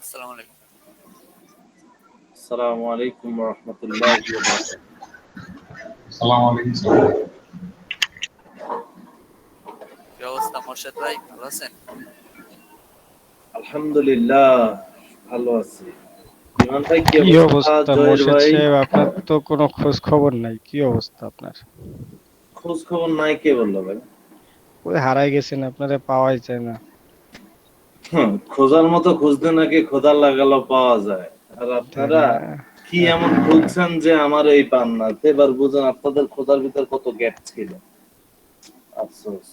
আসসালামু আলাইকুম। আসসালামু আলাইকুম ওয়া রাহমাতুল্লাহি ওয়া বারাকাতুহু। সালাম আলাইকুম স্যার। কি অবস্থা মোর্শেদ ভাই, ভালো আছেন? আলহামদুলিল্লাহ ভালো আছি। ইমান ভাই কি কি অবস্থা? অবস্থা জয়ের মোর্শেদ ভাই সাহেব, আপনার তো কোনো খোঁজ খবর নাই। কি অবস্থা আপনার? খোঁজ খবর নাই কে বললো ভাই? ওই হারাই গেছেন, আপনারে পাওয়াই যায় না। খোঁজার মতো খুঁজতে নাকি খোদা লাগালো পাওয়া যায়। আর তাই আপনারা না? কি এমন খুঁজছেন যে আমার এই পান না? এবার বুঝুন আপনাদের খোঁজার ভিতর কত গ্যাপ ছিল। আফসোস।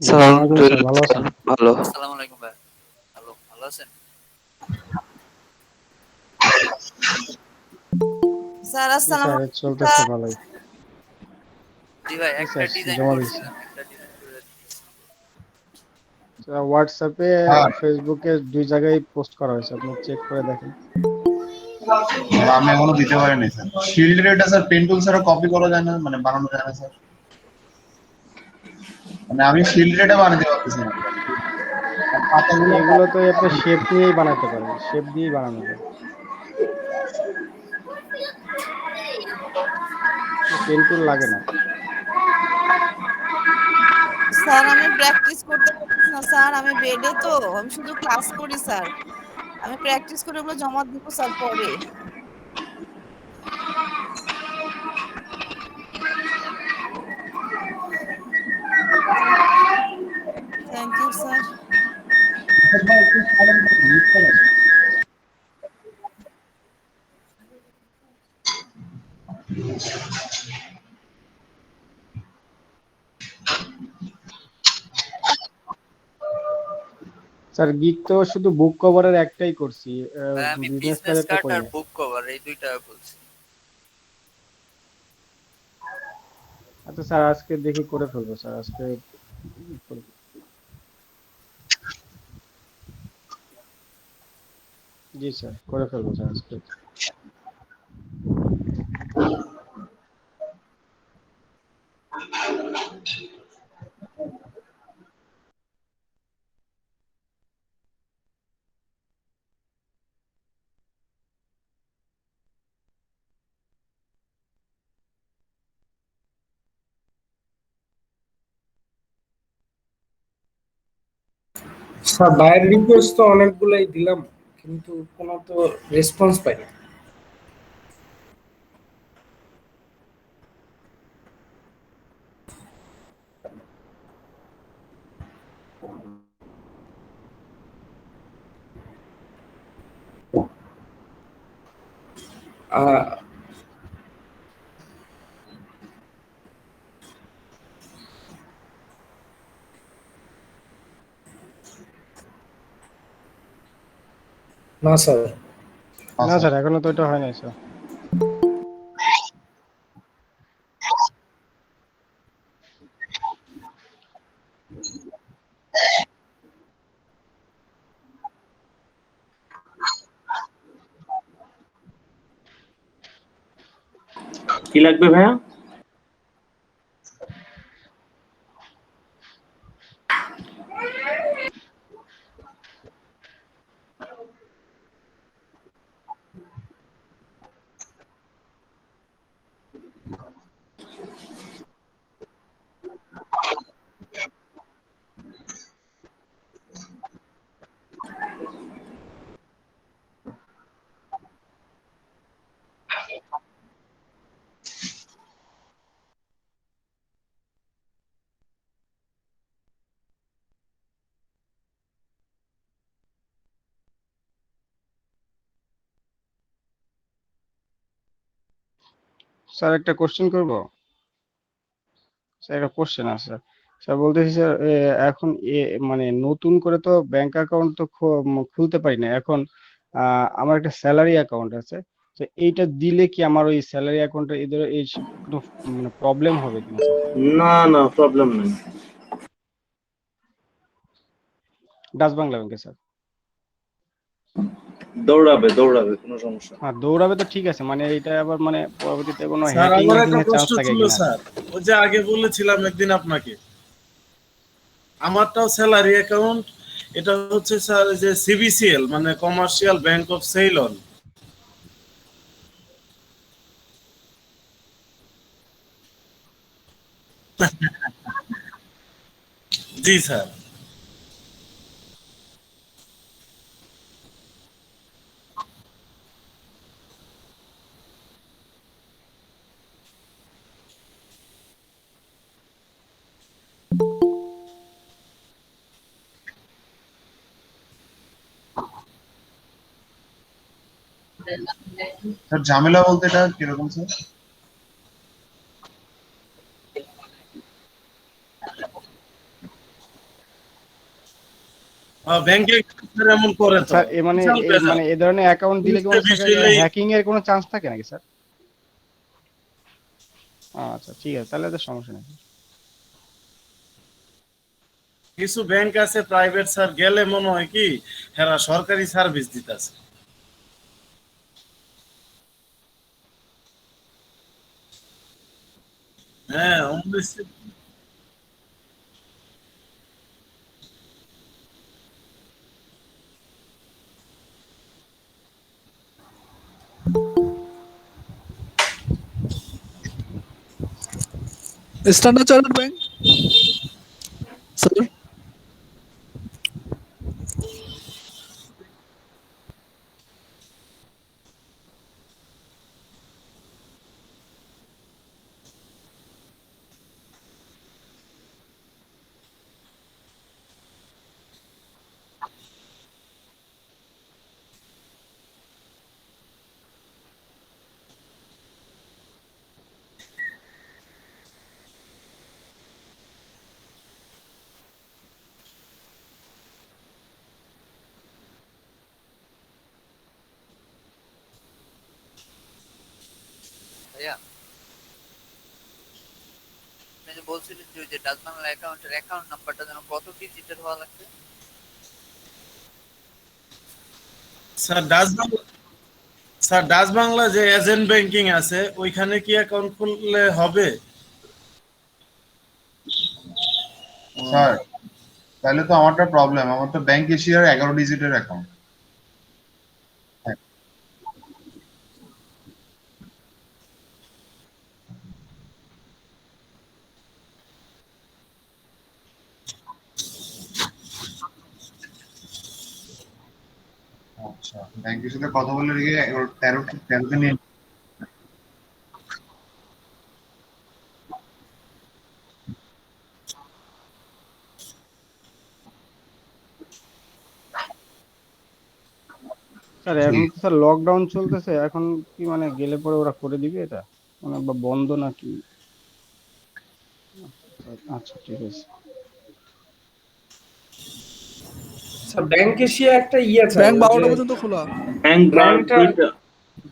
জি, আসসালামু আলাইকুম স্যার, ভালো আছেন? ভালো। আসসালামু আলাইকুম ভাই। ভালো আছেন? স্যার জি আসসালামু স্যার, এই আলাইকুম চলতেছে স্যার। ভালোই। জি ভাই, জি একটা স্যার, ডিজাইন জমা দিয়েছি। করছিলাম, একটা ডিজাইন করে দিয়েছি। হোয়াটসঅ্যাপে, হ্যাঁ, ফেসবুকে দুই জায়গায় পোস্ট করা হয়েছে, আপনি চেক করে দেখেন। স্যার আমি এখনো দিতে পারিনি স্যার। শিল্ড রেটা স্যার পেন টুল ছাড়া কপি করা যায় না, মানে বানানো যায় না স্যার। মানে আমি শিল্ড রেটা বানাতে পারতেছি না। আর পাতাগুলো এগুলো তো আপনি শেপ নিয়েই বানাতে পারেন, শেপ দিয়েই বানানো যায়। পেন টুল লাগে না। স্যার আমি প্র্যাকটিস করতে পারতেছি না স্যার, আমি বেডে তো, আমি শুধু ক্লাস করি স্যার। আমি প্র্যাকটিস করে ওগুলো জমা দিব স্যার পরে। Thank you sir. স্যার, গিক তো শুধু বুক কভারের একটাই করছি, ভাই আমি বিজনেস বিজনেস কার্ডেরটা কার্ড করি আর নাই। বুক কভার এই দুইটা বলছি। আচ্ছা স্যার, আজকে দেখি করে ফেলবো স্যার, আজকে করবো। জি স্যার, করে ফেলবো স্যার আজকে। স্যার বায়ের রিকোয়েস্ট তো অনেকগুলাই দিলাম, কিন্তু কোনো তো রেসপন্স পাই না। আহ, না স্যার। না স্যার, এখনো তো এটা হয় নাই স্যার। কি লাগবে ভাইয়া? স্যার একটা কোশ্চেন করব। স্যার একটা কোশ্চেন আছে স্যার, বলতেছি স্যার এখন মানে নতুন করে তো ব্যাংক অ্যাকাউন্ট তো খুলতে পারি না এখন। আমার একটা স্যালারি অ্যাকাউন্ট আছে, তো এইটা দিলে কি আমার ওই স্যালারি অ্যাকাউন্টে এদের এই কোনো মানে প্রবলেম হবে কিনা স্যার? না না, প্রবলেম নেই। ডাচ বাংলা ব্যাংকে স্যার। দৌড়াবে দৌড়াবে, কোনো সমস্যা নেই। হ্যাঁ দৌড়াবে তো ঠিক আছে, মানে এটা আবার মানে পরবর্তীতে কোনো স্যার হ্যাকিং আমার হ্যাকিং একটা এর চান্স প্রশ্ন থাকে ছিল কিনা? স্যার, ওই যে আগে বলেছিলাম একদিন আপনাকে, আমারটাও স্যালারি অ্যাকাউন্ট, এটা হচ্ছে স্যার যে সিবিসিএল মানে কমার্শিয়াল ব্যাংক অফ সেইলন। জি স্যার। স্যার ঝামেলা বলতে এটা কিরকম স্যার? ব্যাংকে এমন করে তো স্যার মানে এ ধরনের অ্যাকাউন্ট দিলে কি হ্যাকিং এর কোনো চান্স থাকে নাকি স্যার? আচ্ছা ঠিক আছে, তাহলে তো সমস্যা নেই। কিছু ব্যাংক আছে প্রাইভেট স্যার, গেলে মনে হয় কি হেরা সরকারি সার্ভিস দিতেছে। হ্যাঁ স্ট্যান্ডার্ড চার্টার্ড ব্যাংক স্যার। ভাইয়া আপনি যে বলছিলেন যে ওই যে ডাচ বাংলা অ্যাকাউন্টের অ্যাকাউন্ট নাম্বারটা যেন কত ডিজিটের হওয়া লাগবে? স্যার ডাচ বাংলা যে এজেন্ট ব্যাংকিং আছে ওইখানে কি অ্যাকাউন্ট খুললে হবে? স্যার তাহলে তো আমারটা প্রবলেম, আমার তো ব্যাংক এশিয়ার 11 ডিজিটের অ্যাকাউন্ট। আচ্ছা, ব্যাংকের সাথে কথা বলে রেখে 13তে নিয়ে। স্যার এখন তো স্যার লকডাউন চলতেছে, এখন কি মানে গেলে পরে ওরা করে দিবে এটা মানে বা বন্ধ নাকি? আচ্ছা ঠিক আছে। স্যার ব্যাংক এশিয়া একটা আছে, ব্যাংক 12টা পর্যন্ত খোলা। ব্যাংক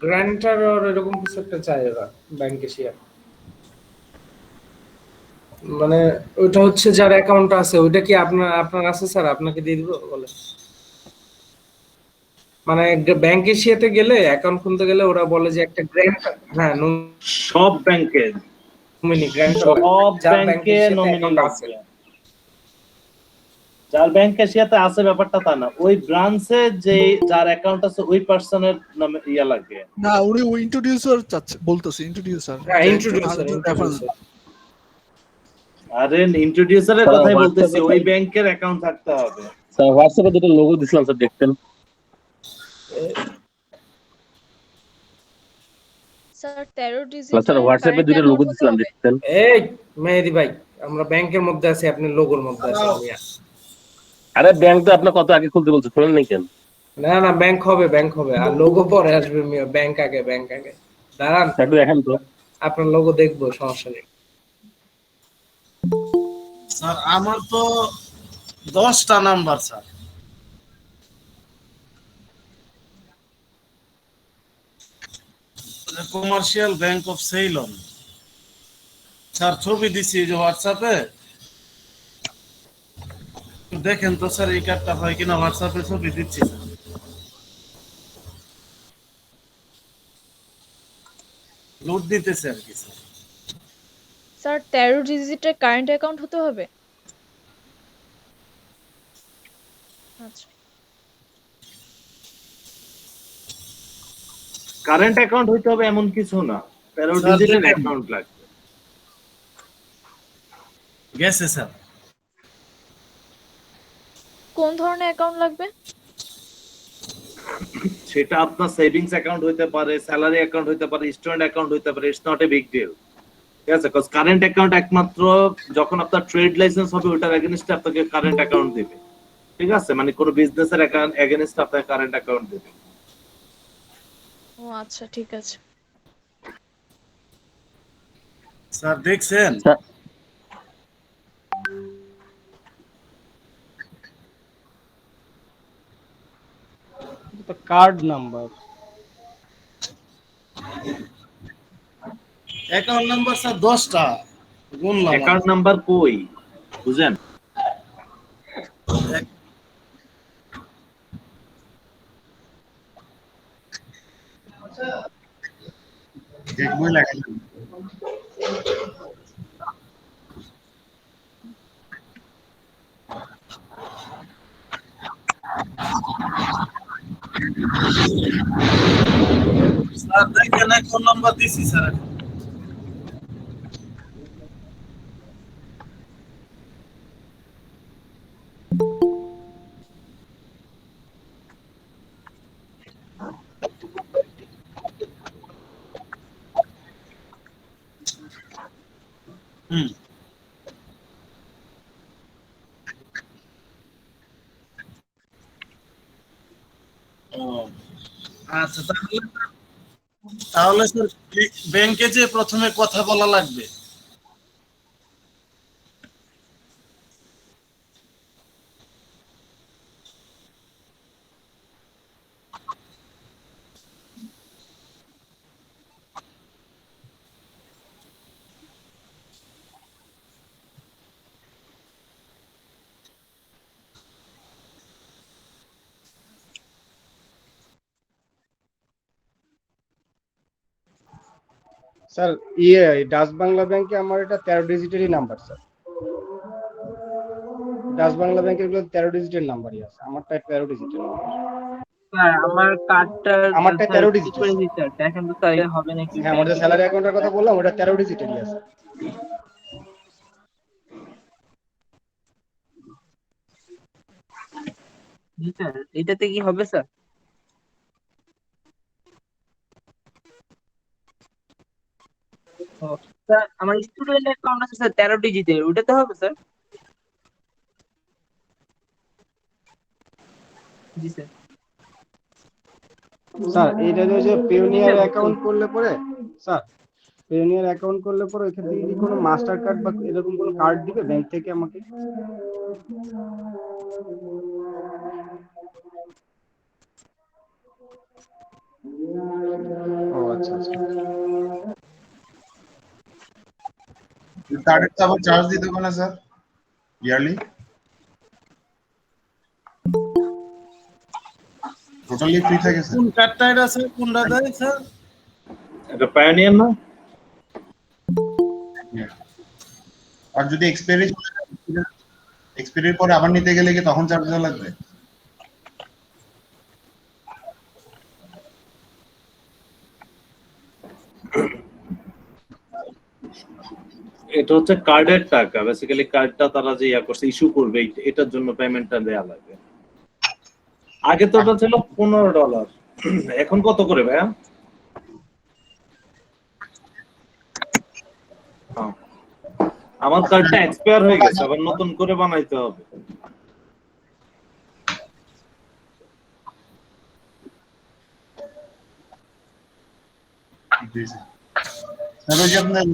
গ্রান্টার আর এরকম কিছু একটা চাই ওরা ব্যাংক এশিয়া। মানে ওইটা হচ্ছে যার অ্যাকাউন্ট আছে, ওইটা কি আপনার আছে স্যার? আপনাকে দিয়ে দিব বলে। মানে ব্যাংক এশিয়াতে গেলে অ্যাকাউন্ট খুলতে গেলে ওরা বলে যে একটা গ্র্যান্টার, হ্যাঁ সব ব্যাংকের নমিনি গ্র্যান্টার, সব যার ব্যাংকে এশিয়াতে নমিনি অ্যাকাউন্ট আছে। লাগবে। যার ব্যাংক এশিয়াতে আছে ব্যাপারটা তা না, ওই ব্রাঞ্চে যে যার অ্যাকাউন্ট আছে ওই পার্সনের নামে ইয়া লাগবে। না উনি ইন্ট্রোডিউসার চাচ্ছে, বলতেছে ইন্ট্রোডিউসার। হ্যাঁ ইন্ট্রোডিউসার। আরে ইন্ট্রোডিউসারের কথাই বলতেছি, ওই ব্যাংকের অ্যাকাউন্ট থাকতে হবে। স্যার হোয়াটসঅ্যাপে দুটো লোগো দিছিলাম স্যার, দেখতেন? স্যার 13 ডিজিট স্যার হোয়াটসঅ্যাপে দুটো লোগো দিছিলাম, দেখতেন? এই মেহেদি ভাই, আমরা ব্যাংকের মধ্যে আছি, আপনি লোগোর মধ্যে আছেন মিয়া। আরে ব্যাংক তো আপনি কত আগে খুলতে বলছে, খুলেন নাই কেন? না না, ব্যাংক হবে আর লোগো পরে আসবে মিয়া। ব্যাংক আগে দাঁড়ান একটু দেখেন তো। আপনার লোগো দেখবো, সমস্যা নেই। স্যার আমার তো 10টা number sir. Commercial bank of Ceylon sir, ছবি দিছি যে হোয়াটসঅ্যাপে, দেখেন তো স্যার এই কার্ডটা হয় কিনা। হোয়াটসঅ্যাপে ছবি দিচ্ছি স্যার। লোড দিতেছে আর কি স্যার। স্যার 13 ডিজিটের কারেন্ট অ্যাকাউন্ট হতে হবে? আচ্ছা। কারেন্ট অ্যাকাউন্ট হইতে হবে এমন কিছু না, 13 স্যার, ডিজিটের দেখেন। অ্যাকাউন্ট লাগবে। গেছে স্যার। কোন ধরনের অ্যাকাউন্ট লাগবে? সেটা আপনার সেভিংস অ্যাকাউন্ট হইতে পারে, স্যালারি অ্যাকাউন্ট হইতে পারে, স্টুডেন্ট অ্যাকাউন্ট হইতে পারে। It's not a big deal, ঠিক আছে? কজ কারেন্ট অ্যাকাউন্ট একমাত্র যখন আপনার ট্রেড লাইসেন্স হবে ওটার এগেইনস্টে আপনাকে কারেন্ট অ্যাকাউন্ট দিবে, ঠিক আছে? মানে কোনো বিজনেসের অ্যাকাউন্ট এগেইনস্টে আপনাকে কারেন্ট অ্যাকাউন্ট দিবে। ও আচ্ছা, ঠিক আছে। স্যার দেখছেন? তো card number. Account number sir 10টা গুনলাম। অ্যাকাউন্ট নাম্বার কই বুঝেন? দেখবই লাগে। স্যার দেখেন অ্যাকাউন্ট নাম্বার দিছি স্যার। হুম। ও আচ্ছা, তাহলে স্যার ব্যাংকে যে প্রথমে কথা বলা লাগবে। স্যার ডাচ বাংলা ব্যাংকে আমার এটা 13 ডিজিটেরই নাম্বার স্যার। ডাচ বাংলা ব্যাংকের গুলো 13 ডিজিটের নাম্বারই আছে, আমারটা 13 ডিজিটের নাম্বার। স্যার আমার কার্ডটা আমারটা স্যার 13 কি ডিজিটের। করে দিতে স্যার দেখেন তো স্যার, এটা হবে নাকি হ্যাঁ, আমার যে ব্যাংকে? স্যালারি অ্যাকাউন্টের কথা বললাম ওটা 13 ডিজিটেরই আছে। জি স্যার, এটাতে কি হবে স্যার? ও স্যার, আমার স্টুডেন্ট অ্যাকাউন্ট আছে স্যার 13 ডিজিটের, ওটাতে হবে স্যার? জি স্যার। স্যার এটা যে জি পিওনিয়ার স্যার, অ্যাকাউন্ট করলে পরে, স্যার পিওনিয়ার অ্যাকাউন্ট করলে পরে ওইখান থেকে কি কোনো মাস্টার কার্ড বা এরকম কোনো কার্ড দিবে ব্যাংক থেকে আমাকে? ও আচ্ছা আচ্ছা। কার্ডের তো আবার চার্জ দিতে হবে না স্যার ইয়ারলি? টোটালি ফ্রি থাকে স্যার? কোন কার্ডটা এটা স্যার? কোনটা দেয় স্যার? এটা পায়োনিয়ার না? আর যদি এক্সপায়ারির পরে আবার নিতে গেলে কি তখন চার্জ দেওয়া লাগবে? এটা হচ্ছে কার্ডের টাকা, বেসিক্যালি কার্ডটা তারা যে করছে ইস্যু করবে এটার জন্য পেমেন্টটা দেয়া লাগে। আগে তো ওটা ছিল $15, এখন কত করে ভাইয়া? হ্যাঁ। আমার কার্ডটা এক্সপায়ার হয়ে গেছে, আবার নতুন করে বানাইতে হবে। জি স্যার। স্যার ওই যে আপনার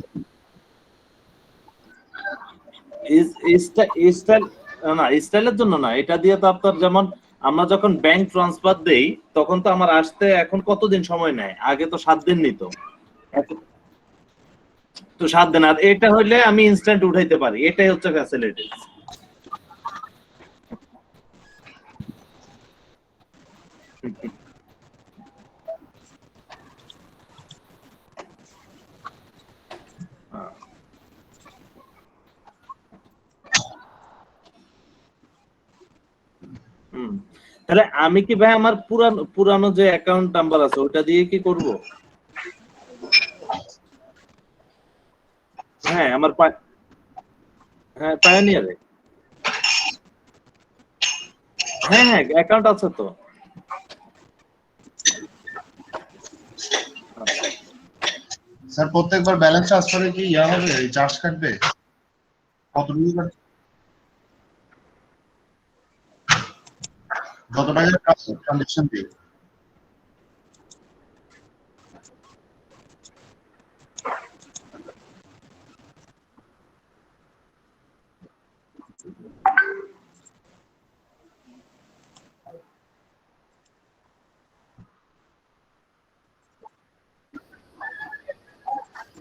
স্টাইল না, স্টাইলের জন্য না, এটা দিয়ে তো আপনার যেমন আমরা যখন ব্যাংক ট্রান্সফার দেই তখন তো আমার আসতে এখন কতদিন সময় নেয়, আগে তো 7 দিন নিত, তো 7 দিন। আর এটা হইলে আমি ইনস্ট্যান্ট উঠাইতে পারি, এটাই হচ্ছে ফ্যাসিলিটি। তাহলে আমি কি ভাই আমার পুরানো যে অ্যাকাউন্ট নাম্বার আছে ওটা দিয়ে কি করব? হ্যাঁ আমার হ্যাঁ পায়োনিয়ারে, হ্যাঁ হ্যাঁ অ্যাকাউন্ট আছে তো। স্যার প্রত্যেকবার ব্যালেন্স ট্রান্সফারে কি ইয়া হবে, চার্জ কাটবে? কতটুকু কাটবে? কত টাকা ট্রানজাকশন দিয়ে?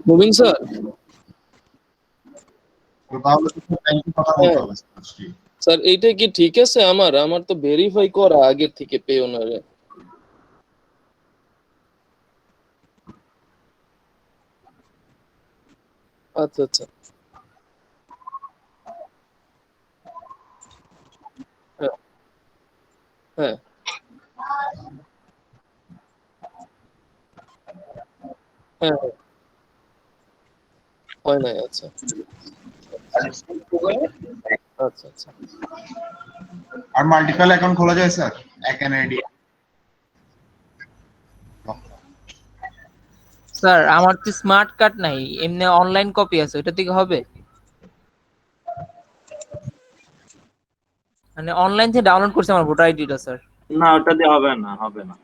মুবিন স্যার, তো তাহলে তো ব্যাংকে কথা বলতে হবে স্যার। স্যার এইটা কি ঠিক আছে? আমার তো ভেরিফাই করা আগে থেকে পেওনারে। আচ্ছা আচ্ছা, হ্যাঁ হ্যাঁ হ্যাঁ হ্যাঁ, হয় নাই। আচ্ছা আচ্ছা আচ্ছা। আর মাল্টিপল অ্যাকাউন্ট খোলা যায় স্যার এক এনআইডি? স্যার আমার তো স্মার্ট কার্ড নাই, এমনি অনলাইন কপি আছে, ওটা থেকে হবে? মানে অনলাইন থেকে ডাউনলোড করছি আমার ভোটার আইডিটা স্যার। না ওটা দিয়ে হবে না, হবে না।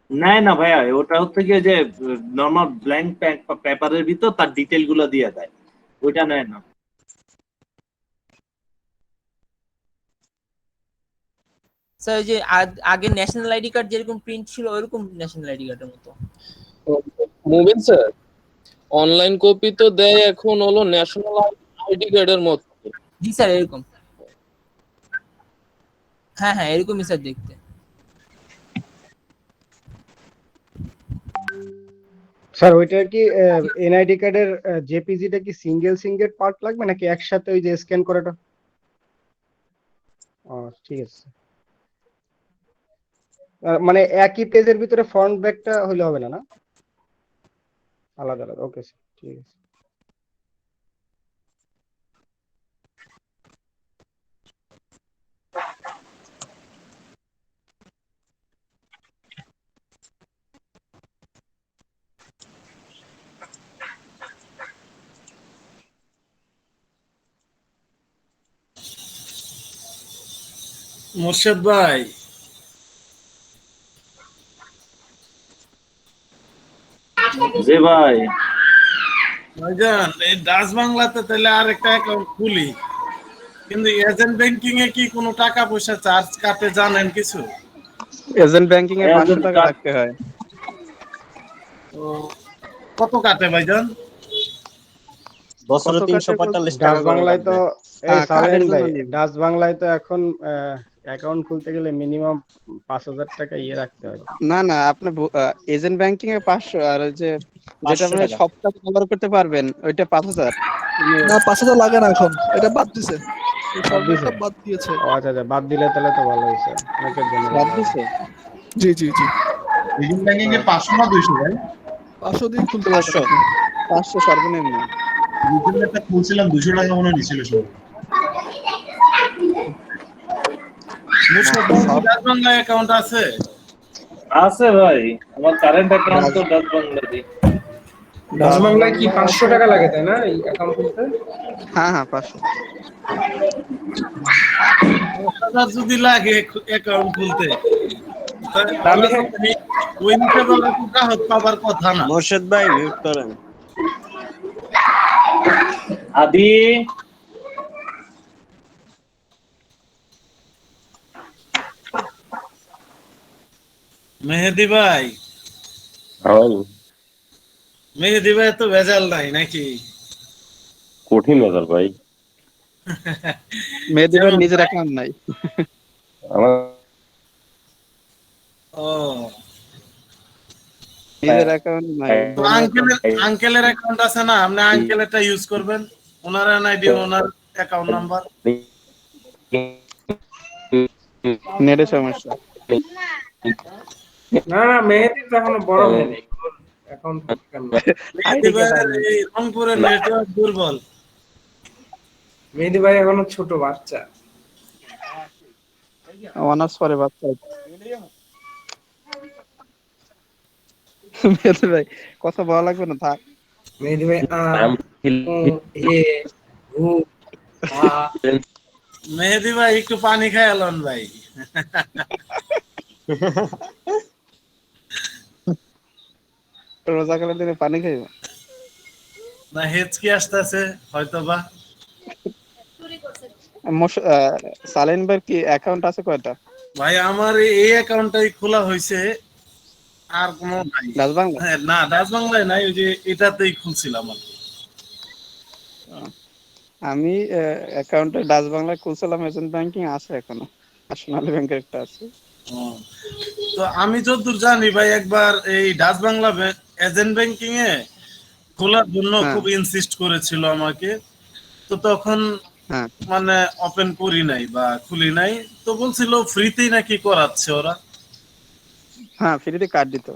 নেয় না ভাইয়া, ওটা হচ্ছে গিয়ে যে নর্মাল ব্ল্যাঙ্ক পেপারের ভিতর তার ডিটেল গুলো দিয়ে দেয়, ওইটা নেয় না। স্যার ওই যে আগে ন্যাশনাল আইডি কার্ড যেরকম প্রিন্ট ছিল ওইরকম ন্যাশনাল আইডি কার্ডের মতো। মুবিন স্যার, অনলাইন কপি তো দেয় এখন হলো ন্যাশনাল আইডি কার্ডের মতো। জি স্যার এরকম, হ্যাঁ হ্যাঁ এরকমই স্যার দেখতে। স্যার ওইটা কি এনআইডি কার্ডের জেপিজিটা কি সিঙ্গেল সিঙ্গেল পার্ট লাগবে নাকি একসাথে ওই যে স্ক্যান করাটা? ও ঠিক আছে। মানে একই পেজের ভিতরে ফ্রন্ট ব্যাকটা হলে হবে না, না আলাদা আলাদা? ওকে স্যার ঠিক আছে। মোর্শেদ ভাই, জি ভাই। ভাইজান এই ডাচ বাংলাতে তাহলে আর একটা অ্যাকাউন্ট খুলি, কিন্তু এজেন্ট ব্যাংকিং এ কি কোনো টাকা পয়সা চার্জ কাটে জানেন কিছু? এজেন্ট ব্যাংকিং এ 500 টাকা রাখতে হয়। তো কত কাটে ভাইজান? বছরে 345 টাকা ডাচ বাংলায় তো এই সালেন ভাই, ডাচ বাংলায় তো এখন অ্যাকাউন্ট খুলতে গেলে মিনিমাম 5000 টাকা রাখতে হয়। না না, আপনি এজেন্ট ব্যাংকিং এ 500, আর ওই যে যেটা আপনি সপ্তাহে ব্যবহার করতে পারবেন ওইটা 5000। না 5000 লাগে না এখন, এটা বাদ দিছে, এই ফর্মেটটা বাদ দিয়েছে। ও আচ্ছা আচ্ছা, বাদ দিলে তাহলে তো ভালো হইছে, অনেকের জন্য বাদ দিছে। জি জি জি, এজেন্ট ব্যাংকিং এ 500 না 200 ভাই? 500 দিয়ে খুলতে পারবেন। 500 সর্বনিম্ন। রিজেন্ট একটা খুলছিলাম 200 টাকা মনে নিছিল সব। মোর্শেদ ভাই ডাচ বাংলা অ্যাকাউন্ট আছে? আছে ভাই, আমার কারেন্ট অ্যাকাউন্ট তো ডাচ বাংলাতে। ডাচ বাংলায় কি 500 টাকা লাগে তাই না এই অ্যাকাউন্ট খুলতে? হ্যাঁ হ্যাঁ 500। 10,000 যদি লাগে অ্যাকাউন্ট খুলতে, আমি ওই হিসেবে ওরা তো গ্রাহক পাবার কথা না। মোর্শেদ ভাই মিউট করেন। আদি মেহেদি ভাই, মেহেদি ভাই তো ভেজাল নাই নাকি? কঠিন ব্যাপার ভাই। মেহেদি ভাই নিজের অ্যাকাউন্ট নাই। আমার ও নিজের অ্যাকাউন্ট নাই। আঙ্কেলের অ্যাকাউন্ট আছে না, আপনি আঙ্কেলেরটা ইউজ করবেন, ওনার এনআইডি, ওনার অ্যাকাউন্ট নাম্বার। নেটের সমস্যা। না না, মেহেদি তো এখনো বড় হয়নি, অ্যাকাউন্ট মেহেদি ভাইয়ের এই রংপুরের নেটওয়ার্ক দুর্বল। মেহেদি ভাই এখনো ছোট বাচ্চা। অনার্স পরে বাচ্চা। মেহেদি ভাই কথা বলা লাগবে না, থাক। মেহেদি ভাই মেহেদি ভাই একটু পানি খায় আলন ভাই। রোজাকালের দিনে পানি খাইব না, হেঁচকি আসতেছে হয়তো বা। সালেন ভাই কি অ্যাকাউন্ট আছে কয়টা? ভাই আমার এই অ্যাকাউন্টটাই খোলা হয়েছে, আর কোনো নাই। ডাচ বাংলা? হ্যাঁ, না ডাচ বাংলায় নাই, ওই যে এটাতেই খুলছিলাম আর কি। আমি অ্যাকাউন্টে ডাচ বাংলায় খুলছিলাম, এজেন্ট ব্যাংকিং আছে এখনো, ন্যাশনাল ব্যাংকের একটা আছে। তো আমি যতদূর জানি ভাই, একবার এই ডাচ বাংলা এজেন্ট ব্যাংকিং এ খোলার জন্য খুব ইনসিস্ট করেছিল আমাকে, তো তখন মানে ওপেন করি নাই বা খুলি নাই, তো বলছিল ফ্রিতেই নাকি করাচ্ছে ওরা। হ্যাঁ, ফ্রিতে কার্ড দিত।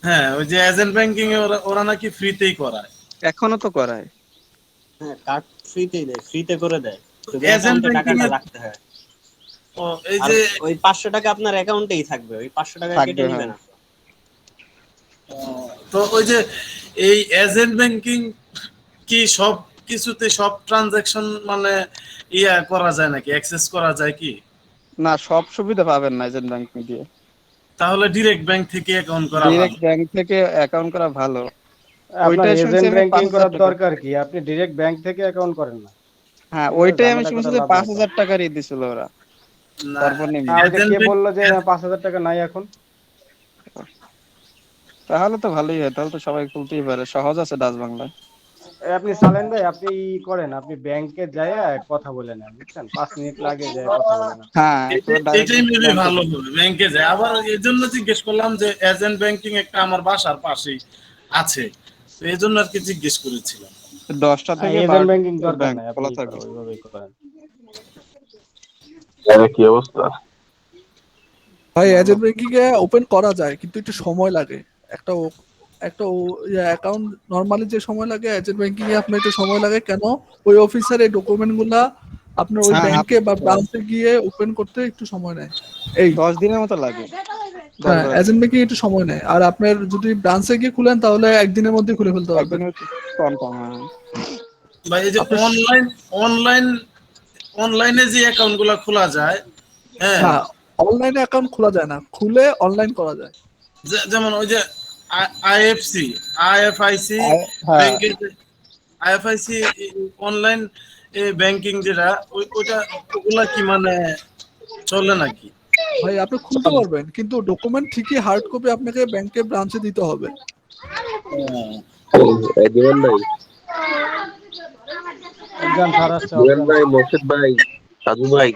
হ্যাঁ, ওই যে এজেন্ট ব্যাংকিং এ ওরা নাকি ফ্রিতেই করায়। এখনো তো করায়। হ্যাঁ, কার্ড ফ্রিতেই দেয়, ফ্রিতে করে দেয়, শুধু এজেন্ট অ্যাকাউন্টে ব্যাংকিং টাকাটা এ রাখতে হয়। ও এই আর যে ওই 500 টাকা আপনার অ্যাকাউন্টেই থাকবে, ওই 500 টাকা কেটে নিবে না। তো ওই যে এই এজেন্ট ব্যাংকিং কি সব কিছুতে সব ট্রানজাকশন মানে ইয়া করা যায় নাকি, অ্যাক্সেস করা যায় কি? না, সব সুবিধা পাবেন না এজেন্ট ব্যাংকিং দিয়ে। তাহলে ডাইরেক্ট ব্যাংক থেকে অ্যাকাউন্ট করা ভালো। ডাইরেক্ট ব্যাংক থেকে অ্যাকাউন্ট করা ভালো। আপনার ওইটাই শুনছি এজেন্ট আমি ব্যাংকিং 5000 করার টাকা। দরকার কি? আপনি ডাইরেক্ট ব্যাংক থেকে অ্যাকাউন্ট করেন না। হ্যাঁ, ওইটাই আমি শুনছি যে 5000 টাকারই দিছিল ওরা। সর্বনিম্ন। কে বললো যে 5000 টাকা নাই এখন? তাহলে তো ভালোই হয়, তাহলে তো সবাই খুলতেই পারে, সহজ আছে ডাচ বাংলায়। আপনি সালেন ভাই, আপনি করেন, আপনি ব্যাংকে যায় কথা বলে নেন, বুঝছেন? 5 মিনিট লাগে যায় কথা বলে নেন। হ্যাঁ, এটাই মেবি ভালো হবে, ব্যাংকে যায়। আবার এই জন্য জিজ্ঞেস করলাম যে এজেন্ট ব্যাংকিং একটা আমার বাসার পাশেই আছে, তো এই জন্য আর কি জিজ্ঞেস করেছিলাম। 10টা থেকে এজেন্ট ব্যাংকিং দরকার নাই, আপনি খোলা থাকবে। ওইভাবেই করেন। কি অবস্থা ভাই? এজেন্ট ব্যাংকিং এ ওপেন করা যায়, কিন্তু একটু সময় লাগে। একটা একটা অ্যাকাউন্ট নরমালি যে সময় লাগে, এজেন্ট ব্যাংকিং এ আপনার একটু সময় লাগে। কেন? ওই অফিসার এই ডকুমেন্ট গুলা আপনার ওই ব্যাংকে বা ব্রাঞ্চে গিয়ে ওপেন করতে একটু সময় নেয়। এই 10 দিনের মতো লাগে। হ্যাঁ, এজেন্ট ব্যাংকিং একটু সময় নেয়। আর আপনার যদি ব্রাঞ্চে গিয়ে খুলেন তাহলে একদিনের মধ্যে খুলে ফেলতে পারবেন। ভাই এই যে অনলাইনে যে অ্যাকাউন্টগুলো খোলা যায়, হ্যাঁ, অনলাইনে অ্যাকাউন্ট খোলা যায় না, খুলে অনলাইন করা যায়। যেমন ওই যে আইএফসি, আইএফআইসি ব্যাংকের, আইএফআইসি অনলাইন ব্যাংকিং যেটা, ওইটা ওগুলা কি মানে চলে নাকি? ভাই আপনি খুলতে পারবেন, কিন্তু ডকুমেন্ট ঠিকই হার্ড কপি আপনাকে ব্যাংকের ব্রাঞ্চে দিতে হবে। জীবন ভাই, একজন স্যার আসছে। জীবন ভাই, মোর্শেদ ভাই, সাধু ভাই,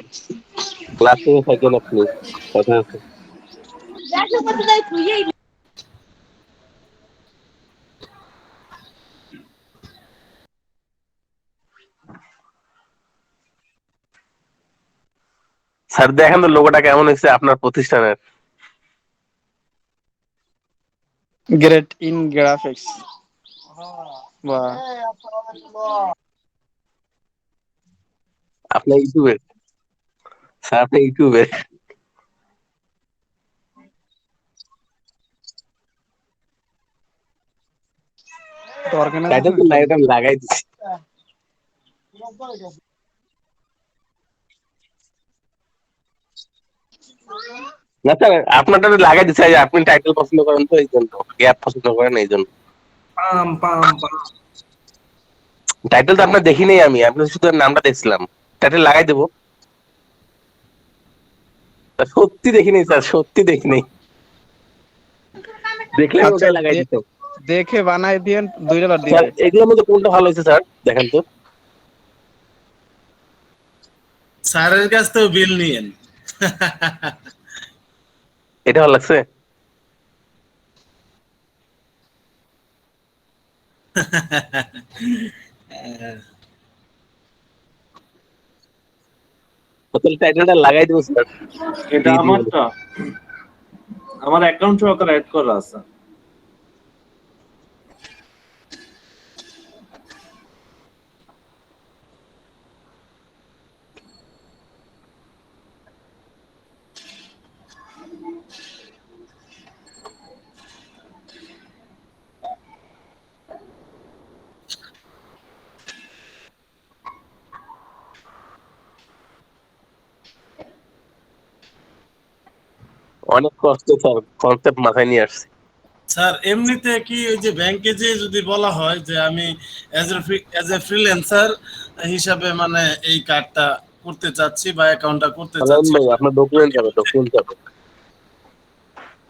ক্লাসে থাকেন আপনি, কথা আছে। স্যার দেখেন তো লোগোটা কেমন হয়েছে আপনার প্রতিষ্ঠানের। Great in graphics. বাহ, আপনার ইউটিউবে, স্যার আপনার ইউটিউবে তো টাইটেল তো লাইট লাগাই দিছি। না স্যার আপনারটা লাগাই দিচ্ছে, এই যে আপনি টাইটেল পছন্দ করেন তো এই জন্য, গ্যাপ পছন্দ করেন এই জন্য। পাম পাম পাম। টাইটেল তো আপনার দেখি নেই আমি, আপনি শুধু নামটা দেখছিলাম। টাইটেল লাগাই দেবো। সত্যি দেখি নেই স্যার, সত্যি দেখি নেই, দেখলে আমি আচ্ছা ওটাই লাগাই দিতাম। দেখে বানাই দিয়েন, 2টা বার স্যার দিয়ে এগুলোর মধ্যে কোনটা ভালো হয়েছে স্যার দেখেন তো। স্যারের কাছ থেকেও বিল নিয়েন। এটা ভালো লাগছে। তাহলে টাইটেলটা লাগাই দেবো স্যার। এটা আমারটা, আমার অ্যাকাউন্ট সহকারে অ্যাড করা আছে। অনেক কষ্ট স্যার, কনসেপ্ট মাথায় নিয়ে আসছি। স্যার এমনিতে কি ওই যে ব্যাংকে যে যদি বলা হয় যে আমি এজ এ ফ্রিল্যান্সার হিসাবে মানে এই কার্ডটা করতে চাচ্ছি বা অ্যাকাউন্টটা করতে চাচ্ছি, ভাই আপনার ডকুমেন্ট যাবে, ডকুমেন্ট যাবে।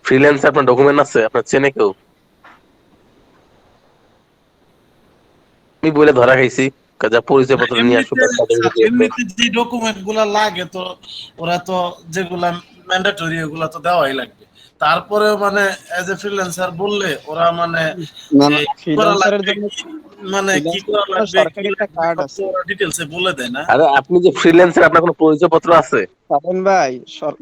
ফ্রিল্যান্স আপনার ডকুমেন্ট আছে, আপনার চেনে কেউ? আমি বলে ধরা খাইছি, যা পরিচয়পত্র নিয়ে আসো। এমনিতে যে ডকুমেন্ট গুলা লাগে তো ওরা তো যেগুলা ম্যান্ডেটরি ওগুলা তো দেওয়াই লাগবে। তারপরে মানে এজ এ ফ্রিল্যান্সার বললে ওরা মানে ফ্রিল্যান্সারের জন্য মানে কি করা লাগবে সরকারি একটা কার্ড আছে। ওরা ডিটেইলসে বলে দেয় না। আরে আপনি যে ফ্রিল্যান্সার, আপনার কোনো পরিচয়পত্র আছে? পাবেন ভাই,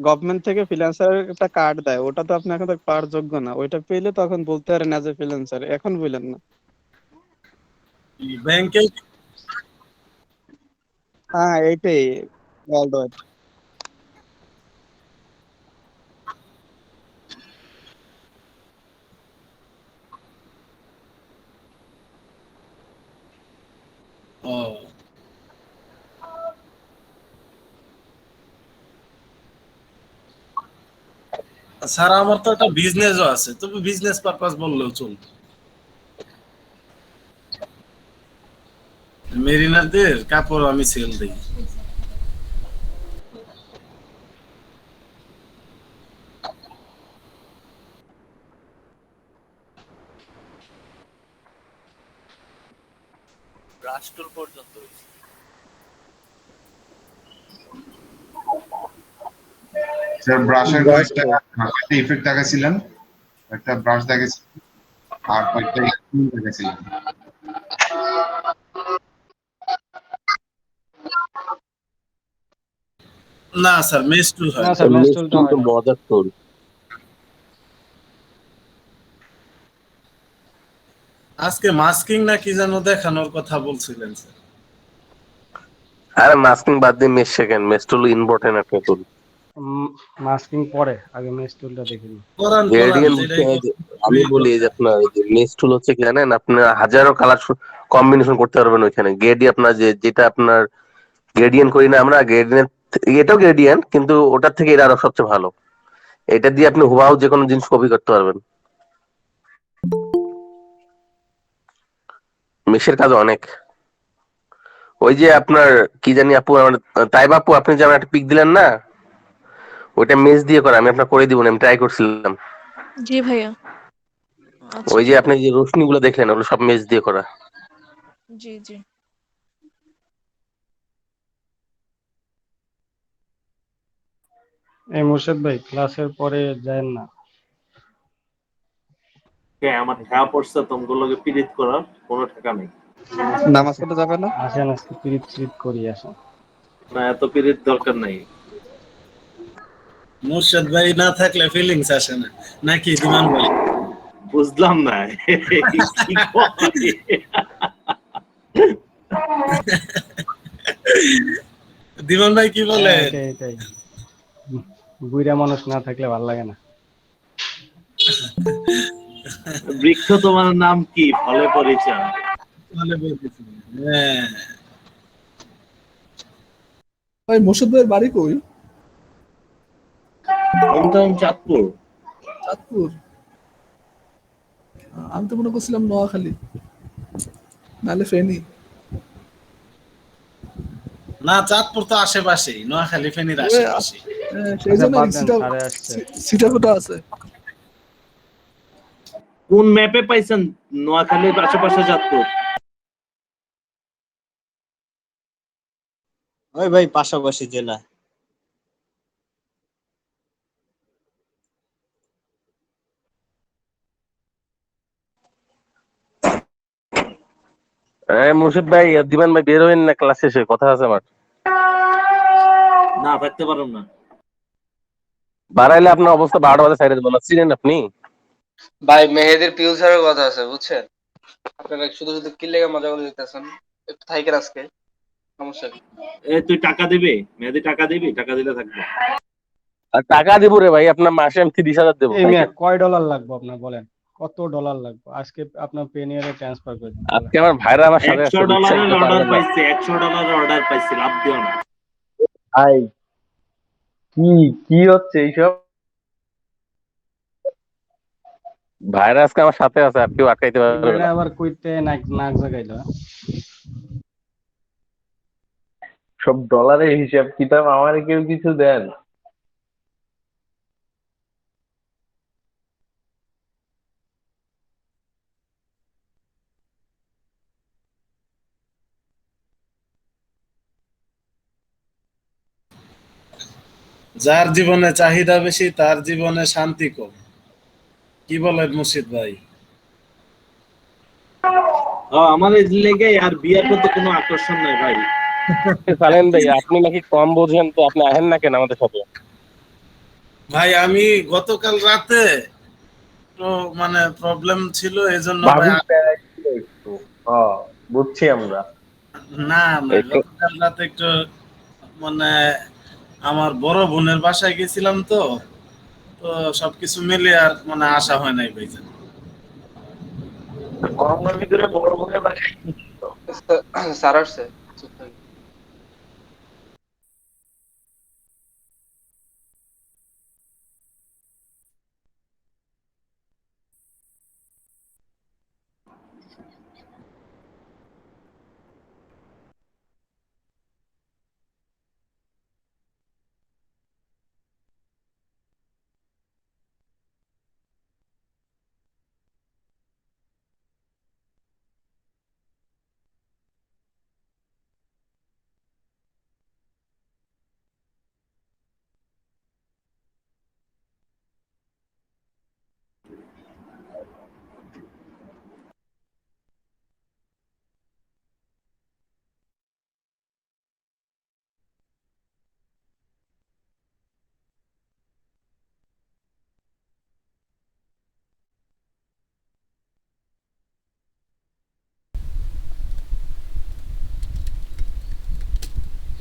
গভর্নমেন্ট থেকে ফ্রিল্যান্সারের একটা কার্ড দেয়, ওটা তো আপনি এখন তো পাওয়ার যোগ্য না। ওইটা পেলে তখন বলতে পারেন অ্যাজ এ ফ্রিল্যান্সার, এখন বললেন না। ব্যাংকে হ্যাঁ এইটাই ওয়ার্ল্ড ওয়াইড। ও স্যার আমার তো একটা বিজনেসও আছে, তবে বিজনেস পারপাস বললেও চলবে। মেরিনারদের কাপড় আমি সেল দিই। রাষ্ট্র পর্যন্ত হয়েছে। স্যার ব্রাশের কয়েকটা ইফেক্ট দেখাছিলেন, একটা ব্রাশ দেখাছিলেন আর কয়েকটা দেখাছিলেন। না স্যার মেস টুল হয় না স্যার, মেস টুলটা হয় তো না। মজার টুল। আজকে মাস্কিং না কি যেন দেখানোর কথা বলছিলেন স্যার। আরে মাস্কিং বাদ দিয়ে মেস সেকেন্ড, মেস টুল ইম্পর্টেন্ট একটা টুল। মাস্কিং পরে, আগে মেস টুলটা দেখে নিন। গ্রেডিয়েন্ট আমি বলি যে আপনার মেস টুল হচ্ছে কি জানেন, আপনার হাজারো কালার কম্বিনেশন করতে পারবেন ওইখানে। গ্রেডি আপনার যেটা আপনার গ্রেডিয়েন্ট করি না আমরা, গ্রেডিয়েন্ট এটাও গ্রেডিয়েন্ট, কিন্তু ওটার থেকে এটা আরো সবচেয়ে ভালো। এটা দিয়ে আপনি হুবাহু যে কোনো জিনিস কপি করতে পারবেন। মেশের কাজ অনেক। ওই যে আপনার কি জানি আপু, আমার তাইবা আপু, আপনি যে আমার একটা পিক দিলেন না, ওইটা মেস দিয়ে করা, আমি আপনার করে দিব না, আমি ট্রাই করছিলাম। জি ভাইয়া। ওই যে আপনি যে রোশনি গুলো দেখলেন, ওগুলো সব মেস দিয়ে করা। জি জি। এই মুর্শেদ ভাই, ক্লাসের পরে যায়েন না। আমার ঠেয়া পড়ছে তোমগুলোকে পিরিত করার কোনো ঠেকা নেই। নামাজ পড়তে যাবে না? আসেন আজকে পিরিত পিরিত করি, আসেন। না এত পিরিত দরকার নাই। মুর্শিদ ভাই না থাকলে ফিলিংস আসে না নাকি দিমান ভাই? বুঝলাম না কি কয়? দিমান ভাই কি বলে? এটাই বুইরা মানুষ না থাকলে ভালো লাগে না। বৃক্ষ তোমার নাম কি, ফলে পরিচয়। হ্যাঁ ভাই মোর্শেদ ভাইয়ের বাড়ি কই? Home town Chandpur. চাঁদপুর? আমি তো মনে করছিলাম নোয়াখালী, নাহলে ফেনী। না, চাঁদপুর তো আশেপাশেই, নোয়াখালী ফেনীর আশেপাশে। সেই জন্য সিটা কোটা আছে। কোন ম্যাপে পাইছেন নোয়াখালীর আশেপাশে চাঁদপুর? ওই ভাই পাশাপাশি জেলা। মুর্শিদ ভাই, দিবেন ভাই, বের হইন না, ক্লাস শেষে কথা আছে আমার। না, থাকতে পারুম না। বাড়াইলে আপনার অবস্থা 12টা বাজে সাইডে দেবো না, চিনেন আপনি? ভাই মেহেদির পিউল স্যারের কথা আছে বুঝছেন, আপনারা শুধু শুধু কি লেগে মজা করে দিতেছেন, একটু থাইকের আজকে সমস্যা নেই। তুই টাকা দিবি? মেহেদি টাকা দিবি? টাকা দিলে থাকবে। আর টাকা দিব রে ভাই, আপনার মাসে আমি 30,000 দেবো। এই মিয়া কয় ডলার লাগবে আপনার বলেন? কত ডলার লাগবে আজকে আপনার পেনিয়ারে ট্রান্সফার করে দিন। আজকে আমার ভাইরা আমার সাথে আছে। $100 অর্ডার পাইছে, $100 অর্ডার পাইছে, লাভ দিও না ভাই। কি হচ্ছে এইসব? ভাইরা আজকে আমার সাথে আছে, আর কেউ আটকাইতে পারবে না। আবার কইতে নাক জাগাইলো। সব ডলারের হিসাব কিতাব, আমার কেউ কিছু দেন? যার জীবনে চাহিদা বেশি তার জীবনে শান্তি কম, কি বলেন মুর্শিদ ভাই? আমার এই লেগে আর বিয়ের প্রতি কোনো আকর্ষণ নাই ভাই। সালেন ভাই, আপনি নাকি কম বোঝেন, তো আপনি আহেন না কেন আমাদের সাথে? ভাই আমি গতকাল রাতে তো মানে প্রবলেম ছিল, এজন্য বুঝছি আমরা। না গতকাল রাতে একটু মানে আমার বড় বোনের বাসায় গেছিলাম, তো সবকিছু মিলে আর মানে আসা হয় নাই ভাই। গরমের ভিতরে বড় বোনের বাসায় স্যার আসছে।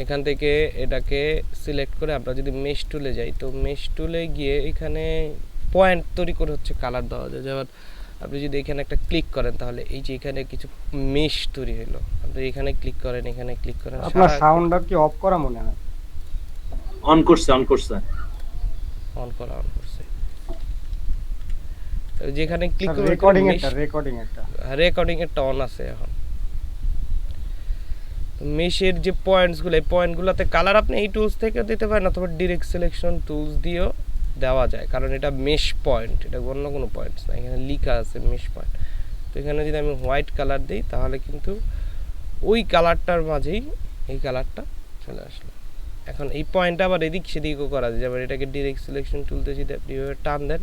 এখান থেকে এটাকে সিলেক্ট করে আমরা যদি মেশ টুলে যাই, তো মেশ টুলে গিয়ে এখানে পয়েন্ট তৈরি করে হচ্ছে কালার দেওয়া যায়। যেমন আপনি যদি এখানে একটা ক্লিক করেন, তাহলে এই যে এখানে কিছু মেশ তৈরি হলো, আপনি এখানে ক্লিক করেন, এখানে ক্লিক করেন। আপনার সাউন্ডটা কি অফ করা মনে হয়? অন করছে অন করছে। যেখানে ক্লিক করে রেকর্ডিং এরটা অন আছে। এখন মেশের যে পয়েন্টসগুলো, এই পয়েন্টগুলোতে কালার আপনি এই টুলস থেকে দিতে পারেন, অথবা ডিরেক্ট সিলেকশন টুলস দিয়েও দেওয়া যায়, কারণ এটা মেশ পয়েন্ট, এটা অন্য কোনো পয়েন্টস না, এখানে লেখা আছে মেশ পয়েন্ট। তো এখানে যদি আমি হোয়াইট কালার দিই, তাহলে কিন্তু ওই কালারটার মাঝেই এই কালারটা চলে আসলো। এখন এই পয়েন্টটা আবার এদিক সেদিকও করা যায়, যেমন এটাকে ডিরেক্ট সিলেকশন টুলতে যদি আপনি এভাবে টান দেন,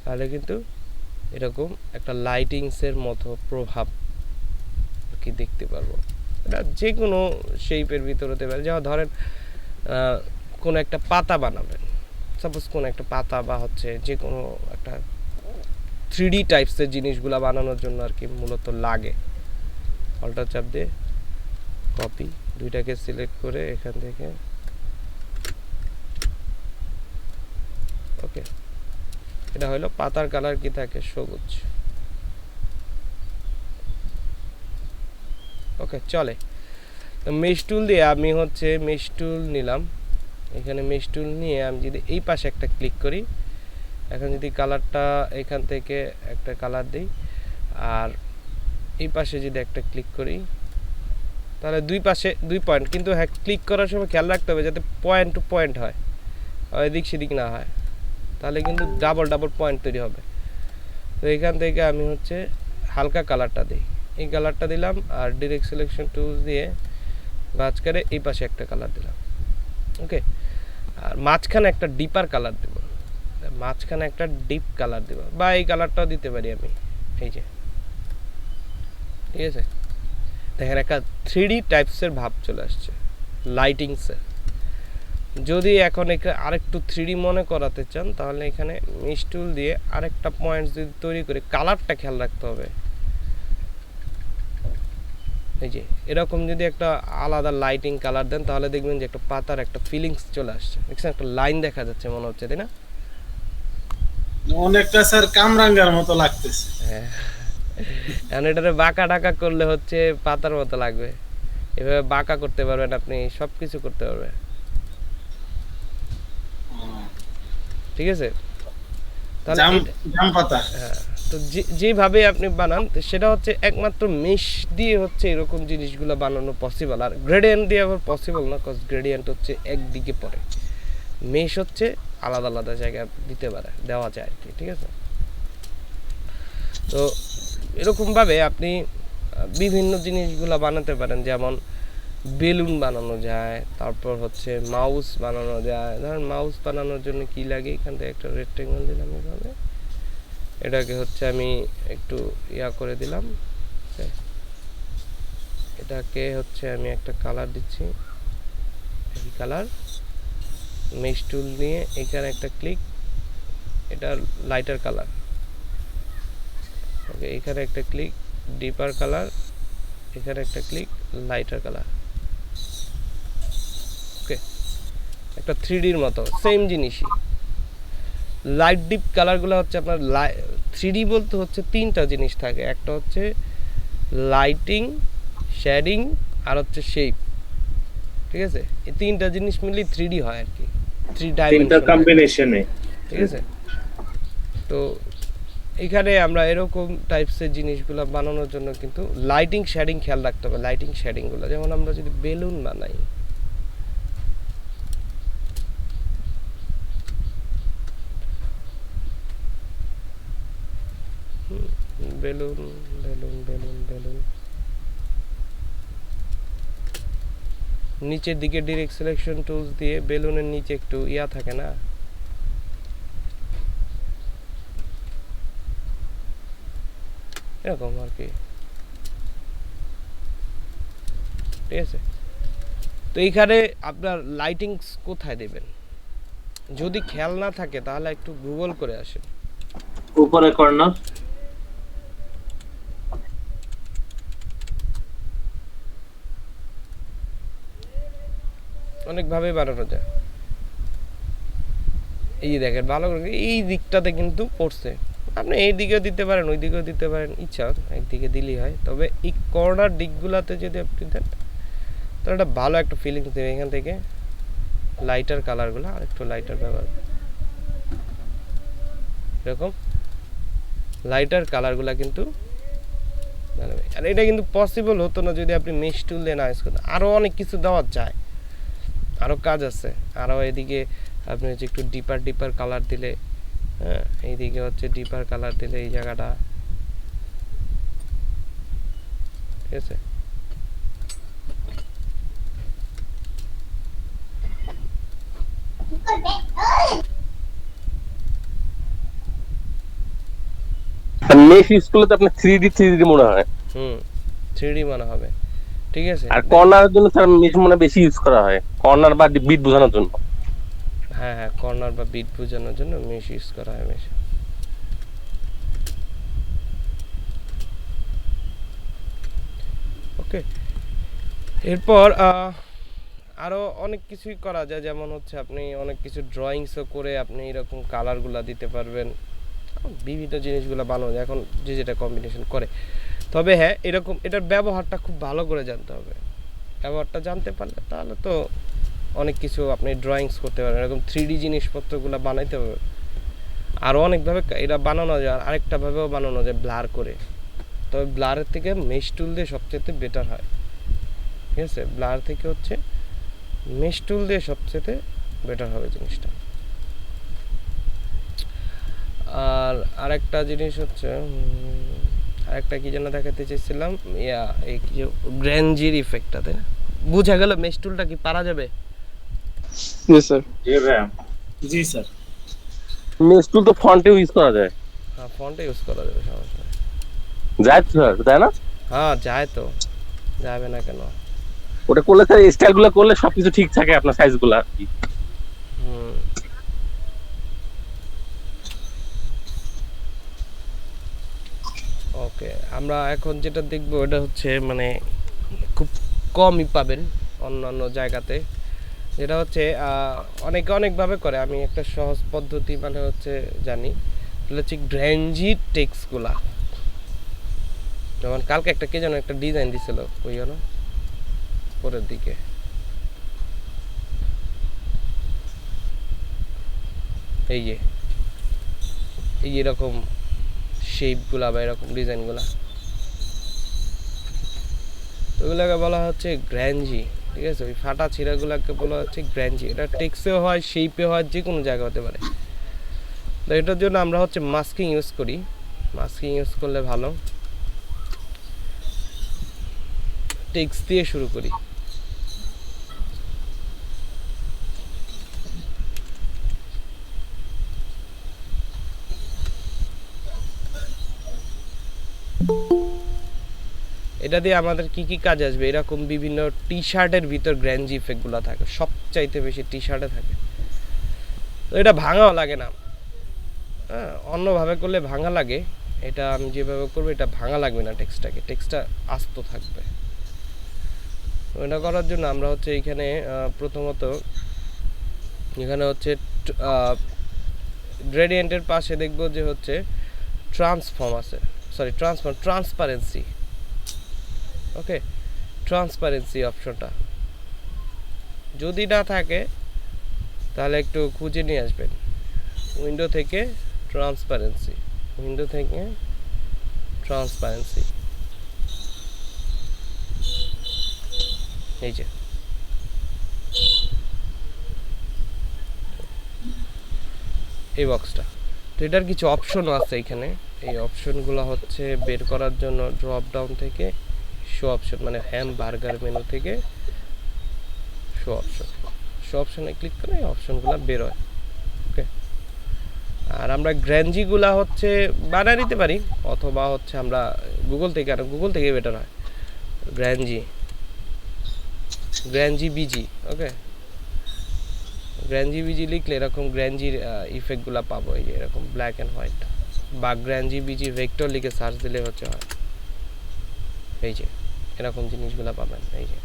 তাহলে কিন্তু এরকম একটা লাইটিংসের মতো প্রভাব কি দেখতে পারবো। এটা যে কোনো শেপের ভিতর হতে পারে। যেমন ধরেন কোনো একটা পাতা বানাবেন, সাপোজ কোনো একটা পাতা বা হচ্ছে যে কোনো একটা 3D টাইপসের জিনিসগুলো বানানোর জন্য আর কি মূলত লাগে। অল্টার চাপ দিয়ে কপি, দুইটাকে সিলেক্ট করে এখান থেকে ওকে, এটা হলো পাতার কালার কি থাকে, সবুজ। ওকে চলে। তো মেশ টুল দিয়ে আমি হচ্ছে মেশ টুল নিলাম, এখানে মেশ টুল নিয়ে আমি যদি এই পাশে একটা ক্লিক করি, এখন যদি কালারটা এখান থেকে একটা কালার দিই আর এই পাশে যদি একটা ক্লিক করি, তাহলে দুই পাশে দুই পয়েন্ট, কিন্তু হ্যাঁ ক্লিক করার সময় খেয়াল রাখতে হবে যাতে পয়েন্ট টু পয়েন্ট হয়, এদিক সেদিক না হয়, তাহলে কিন্তু ডাবল ডাবল পয়েন্ট তৈরি হবে। তো এখান থেকে আমি হচ্ছে হালকা কালারটা দিই, এই কালারটা দিলাম আর ডিরেক্ট সিলেকশন টুলস দিয়ে ভাঁজ করে এই পাশে একটা কালার দিলাম। ওকে, আর মাঝখানে একটা ডিপার কালার দেব, মাঝখানে একটা ডিপ কালার দেব, বা এই কালারটাও দিতে পারি আমি, এই যে, ঠিক আছে। দেখেন একটা 3D টাইপসের ভাব চলে আসছে লাইটিংসের। যদি এখন এখানে আরেকটু 3D মনে করাতে চান তাহলে এখানে মেশ টুল দিয়ে আরেকটা পয়েন্ট যদি তৈরি করে কালারটা খেয়াল রাখতে হবে। এই যে এরকম যদি একটা আলাদা লাইটিং কালার দেন তাহলে দেখবেন যে একটা পাতার একটা ফিলিংস চলে আসছে, দেখছেন একটা লাইন দেখা যাচ্ছে মনে হচ্ছে, তাই না? অনেকটা স্যার কামরাঙ্গার মতো লাগতেছে। হ্যাঁ, এখন এটারে বাঁকা ডাকা করলে হচ্ছে পাতার মতো লাগবে, এভাবে বাঁকা করতে পারবেন আপনি, সবকিছু করতে পারবেন, ঠিক আছে। তাহলে জাম পাতা, হ্যাঁ, তো যেভাবে আপনি বানান সেটা হচ্ছে একমাত্র মেশ দিয়ে হচ্ছে এরকম জিনিসগুলো বানানো পসিবল, আর গ্রেডিয়েন্ট দিয়ে আবার পসিবল না, কজ গ্রেডিয়েন্ট হচ্ছে একদিকে পড়ে, মেশ হচ্ছে আলাদা আলাদা জায়গায় দিতে পারে, দেওয়া যায় আর কি, ঠিক আছে। তো এরকমভাবে আপনি বিভিন্ন জিনিসগুলো বানাতে পারেন, যেমন বেলুন বানানো যায়, তারপর হচ্ছে মাউস বানানো যায়। ধরেন মাউস বানানোর জন্য কি লাগে, এখান থেকে একটা রেক্টেঙ্গল দিলাম, এভাবে এটাকে হচ্ছে আমি একটু ইয়া করে দিলাম, এটাকে হচ্ছে আমি একটা কালার দিচ্ছি, এই কালার, মেশ টুল নিয়ে এখানে একটা ক্লিক, এটা লাইটার কালার, ওকে, এখানে একটা ক্লিক ডিপার কালার, এখানে একটা ক্লিক লাইটার কালার, ওকে, একটা 3Dর মতো সেম জিনিসই। লাইট ডিপ কালারগুলো হচ্ছে আপনার 3D বলতে হচ্ছে তিনটা জিনিস থাকে, একটা হচ্ছে লাইটিং, শেডিং আর হচ্ছে শেপ, ঠিক আছে। এই তিনটা জিনিস মিলে 3D হয় আর কি, 3 ডাইমেনশন কম্বিনেশনে, ঠিক আছে। তো এখানে আমরা এরকম টাইপসের জিনিসগুলো বানানোর জন্য কিন্তু লাইটিং শেডিং খেয়াল রাখতে হবে। লাইটিং শেডিংগুলো যেমন আমরা যদি বেলুন বানাই, বেলুন বেলুন বেলুন বেলুন, নিচের দিকে ডিরেক্ট সিলেকশন টুলস দিয়ে বেলুনের নিচে একটু ইয়া থাকে না, এরকম আর কি, ঠিক আছে। তো এইখানে আপনার লাইটিংস কোথায় দেবেন যদি খেয়াল না থাকে তাহলে একটু গুগল করে আসেন, উপরে কর্নার, অনেক ভাবে বানানো যায়। এই যে দেখেন ভালো করে এই দিকটাতে কিন্তু পড়ছে, আপনি এই দিকেও দিতে পারেন, ওই দিকেও দিতে পারেন, ইচ্ছা একদিকে দিলেই হয়। তবে এই কর্নার দিকগুলোতে যদি আপনি দেন তাহলে একটা ভালো একটা ফিলিংস দেবে। এখান থেকে লাইটার কালারগুলো আর একটু লাইটার ব্যবহার, এরকম লাইটার কালারগুলো কিন্তু, আর এটা কিন্তু পসিবল হতো না যদি আপনি মেশ টুল দিয়ে না ইউজ করতেন। আরও অনেক কিছু দেওয়া যায়, আরও কাজ আছে, আরও এদিকে আপনি হচ্ছে একটু ডিপার ডিপার কালার দিলে, হ্যাঁ এইদিকে হচ্ছে ডিপার কালার দিলে এই জায়গাটা, ঠিক আছে। মেশ ইউজ করলে তো আপনার 3D মনে হয়, 3D মনে হবে, ঠিক আছে। আর কর্নারের জন্য স্যার মেশ মনে বেশি ইউজ করা হয়, কর্নার বা বিট বোঝানোর জন্য। হ্যাঁ হ্যাঁ, কর্নার বা বিট বোঝানোর জন্য মেশ ইউজ করা হয় মেশ। ওকে, এরপর আরো অনেক কিছুই করা যায়, যেমন হচ্ছে আপনি অনেক কিছু ড্রয়িংসও করে আপনি এরকম কালারগুলা দিতে পারবেন, বিভিন্ন জিনিসগুলো বানানো যায় এখন যে যেটা কম্বিনেশন করে। তবে হ্যাঁ, এরকম এটার ব্যবহারটা খুব ভালো করে জানতে হবে, ব্যবহারটা জানতে পারলে তাহলে তো অনেক কিছু আপনি ড্রয়িংস করতে পারবেন, এরকম 3D জিনিসপত্রগুলো বানাইতে পারবেন। আরও অনেকভাবে এটা বানানো যায়, আর আরেকটা ভাবেও বানানো যায় ব্লার করে। তবে ব্লারের থেকে মেশ টুল দিয়ে সবচেয়ে বেটার হয়, ঠিক আছে? ব্লার থেকে হচ্ছে মেশ টুল দিয়ে সবচেয়ে বেটার হবে জিনিসটা। আর আরেকটা জিনিস হচ্ছে আরেকটা কি যেন দেখাতে চাইছিলাম, এই কি গ্র্যান্ডির ইফেক্টটাতে বোঝা গেল মেশ টুলটা কি পারা যাবে? জি স্যার। জি স্যার। মেশ টুল তো ফন্টে ইউজ করা যায়। হ্যাঁ, ফন্টে ইউজ করা যাবে, সমস্যা নেই। যায় তো স্যার, তাই না? হ্যাঁ যায় তো, যাবে না কেন? ওটা করলে স্যার স্টাইলগুলো করলে সবকিছু ঠিক থাকে, আপনার সাইজগুলো আর কি। ওকে, আমরা এখন যেটা দেখব এটা হচ্ছে মানে খুব কমই পাবেন অন্যান্য জায়গাতে, যেটা হচ্ছে অনেকে অনেকভাবে করে। আমি একটা সহজ পদ্ধতি মানে হচ্ছে জানি, এটা হচ্ছে গ্র্যান্ডি টেক্সটগুলা। যেমন কালকে একটা কে যেন একটা ডিজাইন দিছিল, ওই যেন পরের দিকে এই যে এরকম শেপগুলা বা এরকম ডিজাইনগুলা, ওগুলোকে বলা হচ্ছে গ্র্যান্ডি, ঠিক আছে? ওই ফাটা ছিঁড়াগুলোকে বলা হচ্ছে গ্র্যান্ডি। এটা টেক্সটেও হয়, শেপে হয়, যে কোনো জায়গা হতে পারে। তো এটার জন্য আমরা হচ্ছে মাস্কিং ইউজ করি। মাস্কিং ইউজ করলে ভালো। টেক্সট দিয়ে শুরু করি। এটা দিয়ে আমাদের কি কি কাজ আসবে? এরকম বিভিন্ন টি শার্টের ভিতর গ্র্যান্ডি ইফেক্টগুলো থাকে, সবচাইতে বেশি টি শার্টে থাকে। তো এটা ভাঙাও লাগে না, হ্যাঁ, অন্যভাবে করলে ভাঙা লাগে। এটা আমি যেভাবে করবো এটা ভাঙা লাগবে না, টেক্সটটা আস্ত থাকবে। এটা করার জন্য আমরা হচ্ছে এইখানে প্রথমত এখানে হচ্ছে গ্রেডিয়েন্টের পাশে দেখব যে হচ্ছে ট্রান্সফর্ম আছে, সরি ট্রান্সপারেন্সি। ওকে, ট্রান্সপারেন্সি অপশনটা যদি না থাকে তাহলে একটু খুঁজে নিয়ে আসবেন। উইন্ডো থেকে ট্রান্সপারেন্সি, এই যে এই বক্সটা। তো এটার কিছু অপশনও আছে এখানে। এই অপশনগুলো হচ্ছে বের করার জন্য ড্রপ ডাউন থেকে শো অপশন, মানে হ্যামবার্গার মেনু থেকে শো অপশনে ক্লিক করে এই অপশনগুলো বের হয়। ওকে, আর আমরা গ্র্যান্ডিগুলা হচ্ছে বানিয়ে নিতে পারি, অথবা হচ্ছে আমরা গুগল থেকে বেটার হয়। গ্র্যান্ডি বিজি, ওকে, গ্র্যান্ডি বিজি লিখলে এরকম গ্র্যান্ডির ইফেক্টগুলো পাবো। এই যে এরকম ব্ল্যাক অ্যান্ড হোয়াইট, বা গ্র্যান্ডি বিজি ভেক্টর লিখে সার্চ দিলে হচ্ছে হয়, এই যে এরকম জিনিসগুলো পাবেন। এই যে,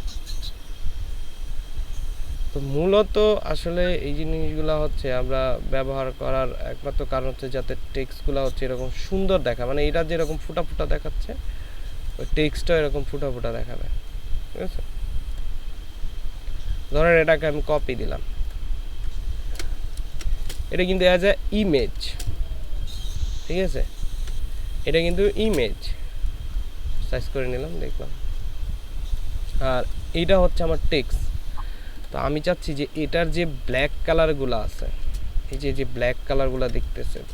তো মূলত আসলে এই জিনিসগুলো হচ্ছে আমরা ব্যবহার করার একমাত্র কারণ হচ্ছে যাতে টেক্সটগুলো হচ্ছে এরকম সুন্দর দেখা, মানে এটা যেরকম ফুটা ফুটা দেখাচ্ছে ওই টেক্সটটাও এরকম ফুটা ফুটা দেখাবে, ঠিক আছে? ধরেন এটাকে আমি কপি দিলাম, এটা কিন্তু অ্যাজ এ ইমেজ, ঠিক আছে? এটা কিন্তু ইমেজ, সাইজ করে নিলাম, দেখলাম। আর এইটা হচ্ছে আমার টেক্সট। তো আমি চাচ্ছি যে এটার যে ব্ল্যাক কালারগুলো আছে, এই যে ব্ল্যাক কালারগুলো দেখতেছেন,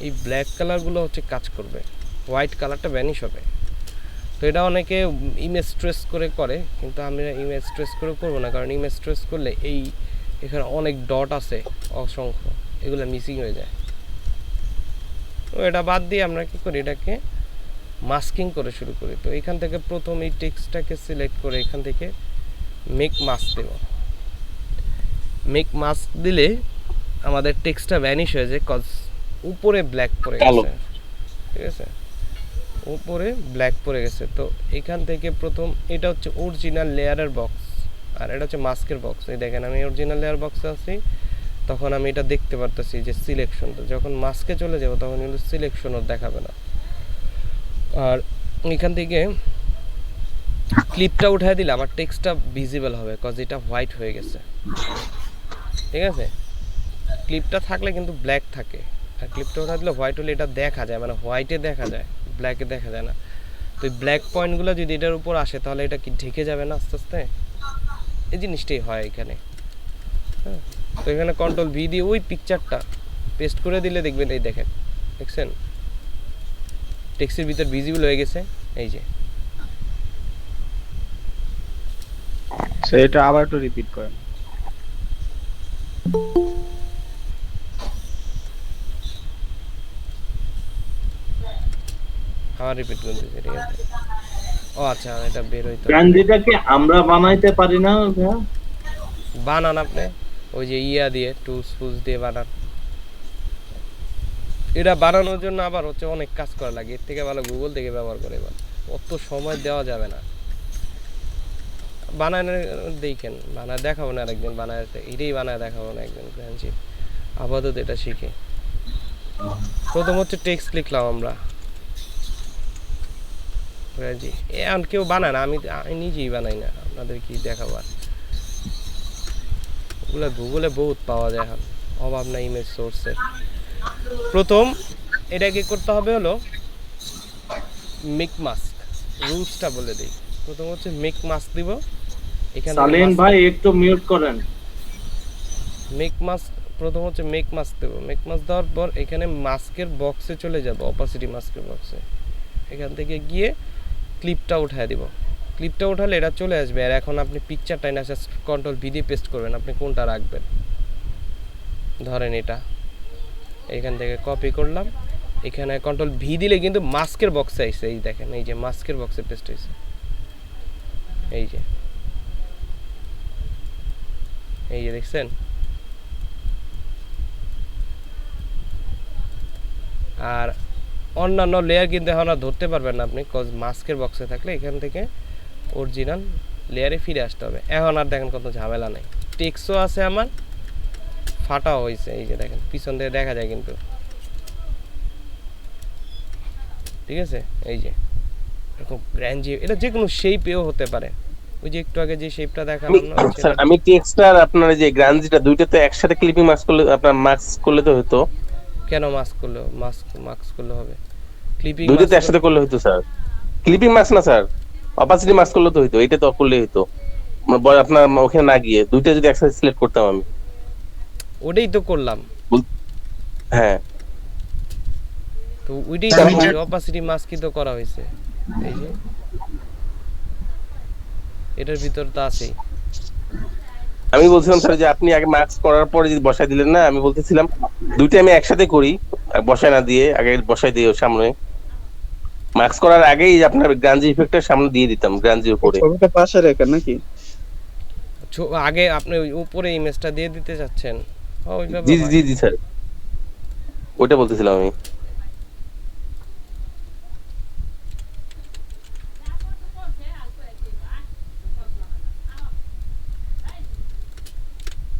এই ব্ল্যাক কালারগুলো হচ্ছে কাজ করবে, হোয়াইট কালারটা ভ্যানিশ হবে। তো এটা অনেকে ইমেজ ট্রেস করে, কিন্তু আমি ইমেজ ট্রেস করে করবো না, কারণ ইমেজ ট্রেস করলে এখানে অনেক ডট আছে অসংখ্য, এগুলো মিসিং হয়ে যায়। তো এটা বাদ দিয়ে আমরা কি করি, এটাকে মাস্কিং করে শুরু করি। তো এখান থেকে প্রথম এই টেক্সটটাকে সিলেক্ট করে এখান থেকে মেক মাস্ক দেব। মেক মাস্ক দিলে আমাদের টেক্সটটা ভ্যানিশ হয়ে যায়, কজ উপরে ব্ল্যাক পড়ে গেছে, ঠিক আছে? উপরে ব্ল্যাক পড়ে গেছে। তো এখান থেকে প্রথম, এটা হচ্ছে অরিজিনাল লেয়ারের বক্স, আর এটা হচ্ছে মাস্কের বক্স। এই দেখেন আমি অরিজিনাল লেয়ার বক্সে আছি, তখন আমি এটা দেখতে পারতেছি যে সিলেকশন। তো যখন মাস্কে চলে যাব তখন কিন্তু সিলেকশনও দেখাবে না। আর এখান থেকে ক্লিপটা উঠায় দিলে আমার টেক্সটটা ভিজিবল হবে, কজ এটা হোয়াইট হয়ে গেছে। ঠিক আছে, ক্লিপটা থাকলে কিন্তু ব্ল্যাক থাকে, আর ক্লিপটা উঠা দিলে হোয়াইট হলে এটা দেখা যায়, মানে হোয়াইটে দেখা যায়, ব্ল্যাকে দেখা যায় না। তো এই ব্ল্যাক পয়েন্টগুলো যদি এটার উপর আসে তাহলে এটা কি ঢেকে যাবে না আস্তে আস্তে? এই জিনিসটাই হয় এখানে। হ্যাঁ, তো এখানে কন্ট্রোল ভি দিয়ে ওই পিকচারটা পেস্ট করে দিলে দেখবেন, এই দেখেন, দেখছেন টেক্সটের ভিতর ভিজিবল হয়ে গেছে। এই যে সেটা আবার একটু রিপিট করেন। আবার রিপিট করতেছি, ঠিক আছে? ও আচ্ছা, এটা বের হইতো। ক্যান্ডিডেটকে আমরা বানাইতে পারি না ভাইয়া? বানান আপনি ওই যে ইয়া দিয়ে, টুলস ফুলস দিয়ে বানান। এটা বানানোর জন্য আবার হচ্ছে অনেক কাজ করা লাগে, এর থেকে ভালো গুগল থেকে ব্যবহার করে। এবার অত সময় দেওয়া যাবে না। বানানো দেখেন, বানায় দেখাবো না আরেকদিন, বানায় এটাই বানায় দেখাবো না একদিন। আপাতত এটা শিখে প্রথম হচ্ছে টেক্সট লিখলাম আমরা। এখন কেউ বানায় না, আমি নিজেই বানাই না, আপনাদের কি দেখাবার। ওগুলো গুগলে বহুত পাওয়া যায়, এখন অভাব না ইমেজ সোর্সের। প্রথম এটাকে করতে হবে হলো মেক মাস্ক। রুলসটা বলে দিই। প্রথম হচ্ছে মেক মাস্ক দিব। এখানে সালেন ভাই একটু মিউট করেন। মেক মাস্ক প্রথম হচ্ছে মেক মাস্ক দেব। মেক মাস্ক দেওয়ার পর এখানে মাস্কের বক্সে চলে যাব, অপাসিটি মাস্কের বক্সে। এখান থেকে গিয়ে ক্লিপটা উঠায় দিব। ক্লিপটা উঠালে এটা চলে আসবে। আর এখন আপনি পিকচারটা না জাস্ট কন্ট্রোল ভি দিয়ে পেস্ট করবেন, আপনি কোনটা রাখবেন। ধরেন এটা এখান থেকে কপি করলাম, এখানে কন্ট্রোল ভি দিলে কিন্তু মাস্কের বক্সে আইছে। এই দেখেন, এই যে মাস্কের বক্সে পেস্ট হয়েছে, এই যে দেখছেন। আর অন্যান্য লেয়ার কিন্তু এখন আর ধরতে পারবেন না আপনি, কজ মাস্কের বক্সে থাকলে এখান থেকে অরিজিনাল লেয়ারে ফিরে আসতে হবে। এখন আর দেখেন কত ঝামেলা নেই, টেক্সটও আছে আমার, ফাটাও হয়েছে। এই যে দেখেন পিছন থেকে দেখা যায় কিন্তু, ঠিক আছে। এই যে এরকম গ্র্যান্ড, এটা যে কোনো শেপেও হতে পারে। ওই যে একটু আগে যে শেপটা দেখালাম না, স্যার আমি টেক্সট আর আপনার যে গ্রান্জিটা দুইটা তো একসাথে ক্লিপিং মাস্ক করলে, আপনার মাস্ক করলে তো হতো। কেন মাস্ক করলে? মাস্ক করলে হবে, ক্লিপিং দুইটা তো একসাথে করলে হতো স্যার। ক্লিপিং মাস্ক না স্যার, অপাসিটি মাস্ক করলে তো হতো। এটা তো করলে হতো আপনার ওখানে না গিয়ে, দুইটা যদি একসাথে সিলেক্ট করতাম আমি। ওটাই তো করলাম। হ্যাঁ, তো ওইটাই তো অপাসিটি মাস্কই তো করা হয়েছে। এই যে এটার ভিতর তো আছেই। আমি বলছিলাম স্যার যে আপনি আগে মাস্ক করার পরে যদি বসাই দিলেন না, আমি বলতেছিলাম দুইটা আমি একসাথে করি, বসাই না দিয়ে আগে বসাই দিয়ে সামনে মাস্ক করার আগেই আপনার গ্রাঞ্জি ইফেক্টের সামনে দিয়ে দিতাম, গ্রাঞ্জির উপরে। ছবিটা পাশে রেখে নাকি আগে আপনি ওই উপরে ইমেজটা দিয়ে দিতে চাচ্ছেন? জি জি জি স্যার, ওইটা বলতেছিলাম আমি।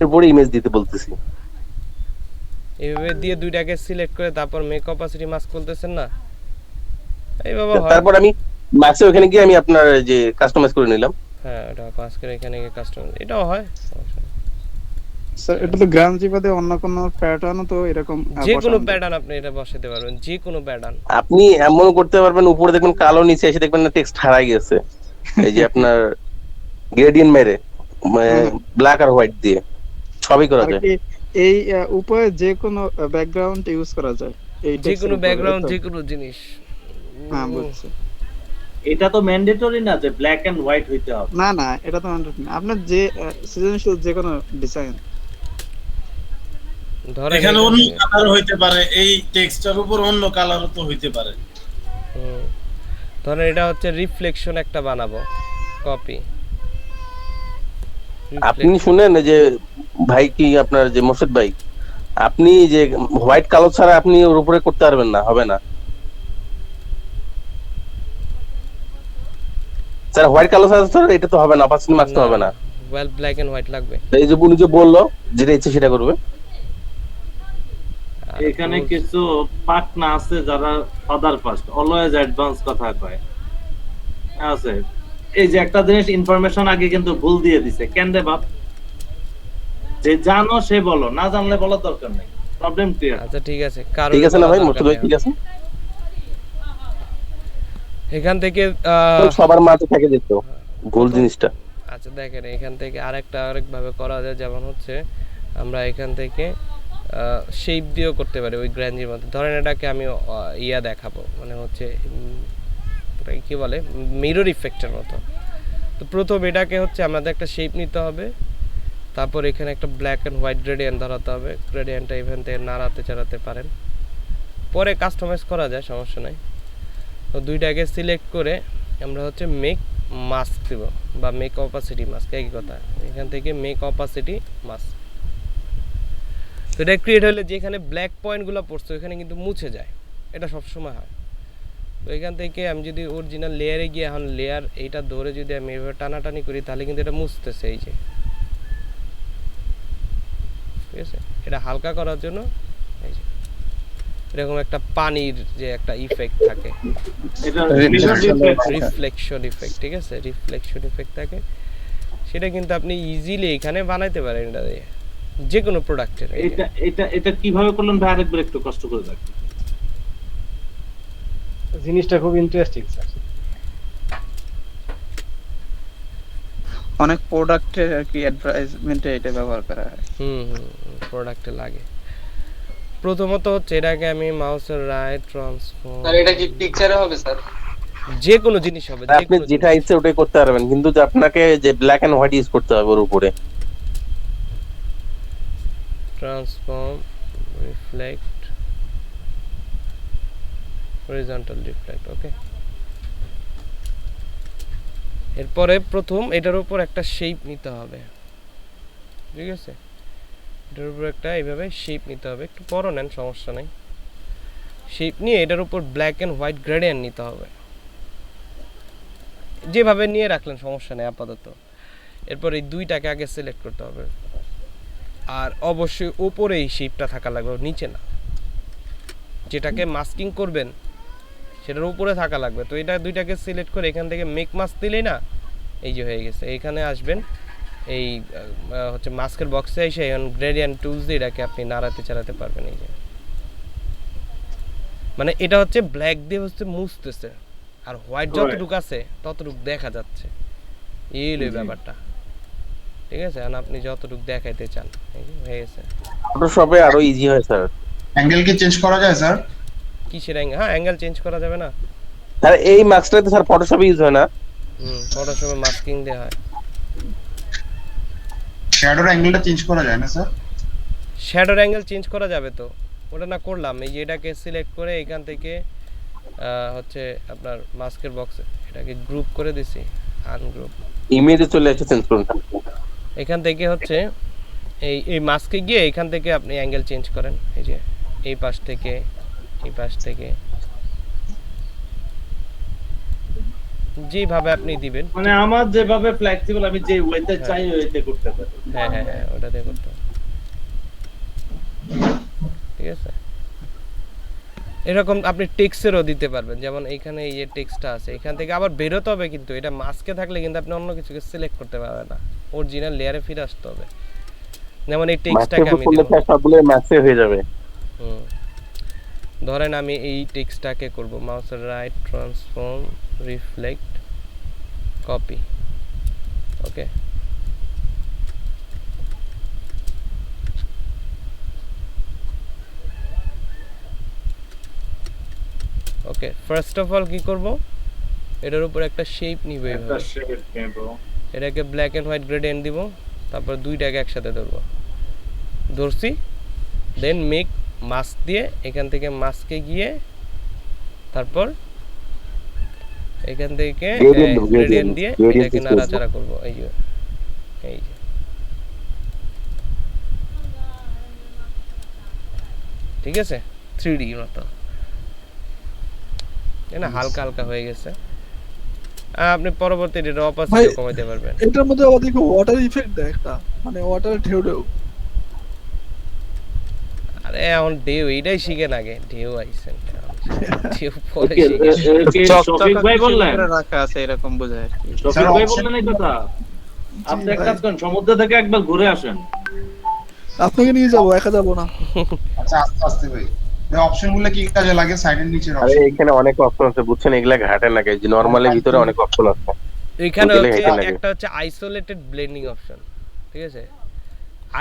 এরপরে ইমেজ দিতে বলতেছি। এইভাবে দিয়ে দুইটাকে সিলেক্ট করে তারপর মেক অপাসিটি মাস্ক বলতেছেন না? এই বাবা, তারপর আমি মাস্কে ওখানে গিয়ে আমি আপনার যে কাস্টমাইজ করে নিলাম। হ্যাঁ, এটা মাস্কের এখানে গিয়ে কাস্টমাইজ, এটাও হয়। স্যার এটা তো গ্রাঞ্জি বাদে অন্য কোনো প্যাটার্নও তো এরকম, যে কোনো প্যাটার্ন আপনি এটা বসাতে পারবেন, যে কোনো প্যাটার্ন আপনি এমন করতে পারবেন, উপরে দেখবেন কালো, নিচে এসে দেখবেন না টেক্সট হারাই গেছে। এই যে আপনার গ্রেডিয়েন্ট মেরে ব্ল্যাক আর হোয়াইট দিয়ে সবই করা যায়। এই উপরে যে কোনো ব্যাকগ্রাউন্ড ইউজ করা যায়, এই যে কোনো ব্যাকগ্রাউন্ড, যে কোনো জিনিস। হ্যাঁ বুঝছি। এটা তো ম্যান্ডেটরি না যে ব্ল্যাক এন্ড হোয়াইট হইতে হবে। না না, এটা তো ম্যান্ডেটরি না। আপনার যে সৃজনশীল যে কোনো ডিজাইন, ধরেন এখানে অন্য কালার হইতে পারে, এই টেক্সটের উপর অন্য কালারও তো হইতে পারে। ধরেন এটা হচ্ছে রিফ্লেকশন একটা বানাবো, কপি। আপনি শুনেন যে ভাই, কি আপনার যে মোর্শেদ ভাই, আপনি যে হোয়াইট কালার ছাড়া আপনি ওর উপরে করতে পারবেন না, হবে না স্যার। হোয়াইট কালার ছাড়া স্যার এটা তো হবে না, অপাসিটি মাস্ক তো হবে না। ওয়েল ব্ল্যাক এন্ড হোয়াইট লাগবে। এই যে উনি যে বললো যেটা ইচ্ছে সেটা করবে। এখানে কিছু পাটনা আছে যারা ফাদার ফার্স্ট অলওয়েজ অ্যাডভান্স কথা কয় আছে। এই যে একটা জিনিস ইনফরমেশন আগে কিন্তু ভুল দিয়ে দিছে কেন রে বাপ, যে জানো সে বলো, না জানলে বলার দরকার নেই, প্রবলেম ক্লিয়ার। আচ্ছা ঠিক আছে, ঠিক আছে না ভাই, মোর্শেদ ভাই ঠিক আছে। এখান থেকে সবার মাঝে থাকে যেত ভুল জিনিসটা। আচ্ছা দেখেন এখান থেকে আরেকভাবে করা যায়, যেমন হচ্ছে আমরা এখান থেকে শেপ দিয়েও করতে পারি ওই গ্র্যান্ডির মধ্যে। ধরেন এটাকে আমি ইয়া দেখাবো, মানে হচ্ছে কি বলে মিরর ইফেক্টের মতো। তো প্রথম এটাকে হচ্ছে আমাদের একটা শেপ নিতে হবে, তারপর এখানে একটা ব্ল্যাক অ্যান্ড হোয়াইট গ্রেডিয়েন্ট ধরাতে হবে। গ্রেডিয়েন্টটা এখান থেকে নাড়াতে চাড়াতে পারেন, পরে কাস্টমাইজ করা যায়, সমস্যা নাই। তো দুইটাকে সিলেক্ট করে আমরা হচ্ছে মেক মাস্ক দেব বা মেক অপাসিটি মাস্ক, একই কথা। এখান থেকে মেক অপাসিটি মাস্ক, তো এটা ক্রিয়েট হলে যেখানে ব্ল্যাক পয়েন্টগুলো পড়ছে ওখানে কিন্তু মুছে যায়, এটা সবসময় হয়। তো এখান থেকে আমি যদি অরিজিনাল লেয়ারে গিয়ে এখন লেয়ার এইটা ধরে যদি আমি এভাবে টানাটানি করি তাহলে কিন্তু এটা মুছতেছে, এই যে ঠিক আছে। এটা হালকা করার জন্য এই যে এরকম একটা পানির যে একটা ইফেক্ট থাকে, রিফ্লেকশন ইফেক্ট, ঠিক আছে, রিফ্লেকশন ইফেক্ট থাকে, সেটা কিন্তু আপনি ইজিলি এখানে বানাইতে পারেন এটা দিয়ে যে কোনো প্রোডাক্টের। এটা এটা এটা কিভাবে করলেন ভাই, আরেকবার একটু কষ্ট করে দেখেন। জিনিসটা খুব ইন্টারেস্টিং স্যার। অনেক প্রোডাক্টে আর কি অ্যাডভার্টাইজমেন্টে এটা ব্যবহার করা হয়। প্রোডাক্টে লাগে। প্রথমত হচ্ছে এটাকে আমি মাউসের রাইট ট্রান্সফর্ম, স্যার এটা কি পিকচারে হবে স্যার? যে কোনো জিনিস হবে, আপনি যেটা ইচ্ছে ওটাই করতে পারবেন, কিন্তু যে আপনাকে যে ব্ল্যাক এন্ড হোয়াইট ইউজ করতে হবে ওর উপরে। ট্রান্সফর্ম, রিফ্লেক্ট, হরিজন্টাল রিফ্লেক্ট, ওকে। এরপরে প্রথম এটার উপর একটা শেপ নিতে হবে, ঠিক আছে, এটার উপর একটা এইভাবে শেপ নিতে হবে, একটু বড় নেন সমস্যা নেই। শেপ নিয়ে এটার উপর ব্ল্যাক এন্ড হোয়াইট গ্রেডিয়েন্ট নিতে হবে, যেভাবে নিয়ে রাখলেন সমস্যা নেই আপাতত। এরপর এই দুইটাকে আগে সিলেক্ট করতে হবে, আর অবশ্যই উপরে এই শেপটা থাকা লাগবে, নিচে না। যেটাকে মাস্কিং করবেন সেটার উপরে থাকা লাগবে। তো এটা দুইটাকে সিলেক্ট করে এখান থেকে মেক মাস্ক দিলেই না এই যে হয়ে গেছে। এইখানে আসবেন, এই হচ্ছে মাস্কের বক্সে এসে এখন গ্রেডিয়েন্ট টুলস দিয়ে এটাকে আপনি নাড়াতে চালাতে পারবেন। এই যে মানে এটা হচ্ছে ব্ল্যাক দিয়ে হচ্ছে মুছতেছে, আর হোয়াইট যতটুকু আছে ততটুকু দেখা যাচ্ছে, এই হলো ব্যাপারটা, ঠিক আছে। আর আপনি যতটুকু দেখাইতে চান এই যে হয়ে গেছে। ফটোশপে আরো ইজি হয় স্যার। অ্যাঙ্গেল কি চেঞ্জ করা যায় স্যার? কিসের অ্যাঙ্গেল? হ্যাঁ অ্যাঙ্গেল চেঞ্জ করা যাবে না স্যার, এই মাস্কটা তো স্যার ফটোশপে ইউজ হয় না? ফটোশপে মাস্কিং দেয়া হয়। শ্যাডোর অ্যাঙ্গেলটা চেঞ্জ করা যায় না স্যার? শ্যাডোর অ্যাঙ্গেল চেঞ্জ করা যাবে, তো ওটা না করলাম। এই যে এটাকে সিলেক্ট করে এখান থেকে হচ্ছে আপনার মাস্কের বক্সে এটাকে গ্রুপ করে দিছি, আনগ্রুপ, ইমেজে চলে আসে চেঞ্জ করুন। এখান থেকে হচ্ছে এই মাস্কে গিয়ে এখান থেকে আপনি অ্যাঙ্গেল চেঞ্জ করেন, এই যে এই পাশ থেকে এই পাশ থেকে যেভাবে আপনি দিবেন, মানে আমার যেভাবে ফ্লেক্সিবল আমি যে ওয়েতে চাই ওয়েতে করতে পারি। হ্যাঁ হ্যাঁ হ্যাঁ ওটাতে করতে হবে, ঠিক আছে। এরকম আপনি টেক্সটেরও দিতে পারবেন, যেমন এইখানে এই যে টেক্সটটা আছে এখান থেকে আবার বেরোতে হবে, কিন্তু এটা মাস্কে থাকলে কিন্তু আপনি অন্য কিছুকে সিলেক্ট করতে পারবেন না, অরিজিনাল লেয়ারে ফিরে আসতে হবে। যেমন এই টেক্সটটাকে আমি দেব, সবগুলো ম্যাক্সে হয়ে যাবে। ধরেন আমি এই টেক্সটটাকে করব মাউসের right transform reflect copy, okay. Okay, first of all কি করব, এটার উপর একটা শেপ নিব, এইভাবে এটাকে ব্ল্যাক এন্ড হোয়াইট গ্রেডিয়েন্ট দিব, তারপর দুইটাকে একসাথে ধরবো, ধরছি, দেন মেক মাস্ক দিয়ে এখান থেকে মাস্কে গিয়ে তারপর এখান থেকে গ্রেডিয়েন্ট দিয়ে এটাকে নাড়াচাড়া করব, এই যে ঠিক আছে, 3D মতো না, হালকা হালকা হয়ে গেছে। আপনি পরবর্তীতে এটা অপাসিটি কমাইতে পারবেন। এটার মধ্যে আবার দেখো ওয়াটার ইফেক্ট দেয় একটা, মানে ওয়াটার ঢেউ ঢেউ। আরে এখন ঢেউ এইটাই শিখেন আগে, ঢেউ আইছেন পরে ওকে, শিখেছি। শফিক ভাই বললেন, রাখা আছে এরকম বোঝায় আর কি। শফিক ভাই বললেন এই কথা। আপনি এক কাজ করেন, সমুদ্র থেকে একবার ঘুরে আসেন। আপনাকে নিয়ে যাবো, একা যাবো না। আচ্ছা আস্তে আস্তে ভাই, এই অপশন গুলো কি কাজে লাগে? সাইডের নিচের আরে অপশন এখানে অনেক অপশন আছে বুঝছেন, এগুলা ঘাটে লাগে, যে নরমালের ভিতরে অনেক অপশন আছে। এখানে ওগুলো হচ্ছে ঘাটে লাগে। একটা হচ্ছে আইসোলেটেড ব্লেন্ডিং অপশন, ঠিক আছে?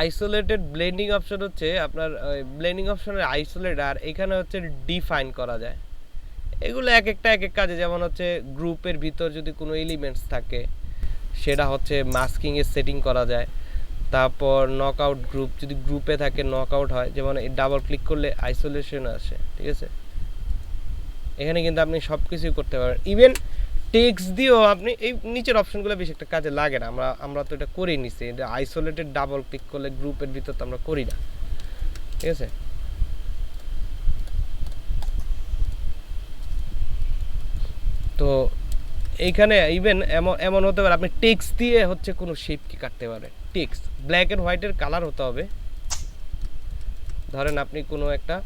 আইসোলেটেড ব্লেন্ডিং অপশন হচ্ছে আপনার ব্লেন্ডিং অপশনের আইসোলেট, আর এখানে হচ্ছে ডিফাইন করা যায়। এগুলো এক একটা এক এক কাজে, যেমন হচ্ছে গ্রুপের ভিতর যদি কোনো এলিমেন্টস থাকে সেটা হচ্ছে মাস্কিং এর সেটিং করা যায়। তারপর নকআউট গ্রুপ, যদি গ্রুপে থাকে নকআউট হয়, যেমন এই ডাবল ক্লিক করলে আইসোলেশন আসে, ঠিক আছে? এখানে কিন্তু আপনি সব কিছুই করতে পারেন, ইভেন টেক্সট দিয়েও আপনি এই নিচের অপশনগুলো বেশি একটা কাজে লাগে না। আমরা তো এটা করেই নিছি, এটা আইসোলেটেড ডাবল ক্লিক করলে গ্রুপের ভিতর তো আমরা করি না, ঠিক আছে? তো এইখানে ইভেন এমন হতে পারে আপনি টেক্সট দিয়ে হচ্ছে কোনো শেপ কি কাটতে পারে। টেক্সট ব্ল্যাক এন্ড হোয়াইটের কালার হতে হবে। ধরেন আপনি কোনো একটা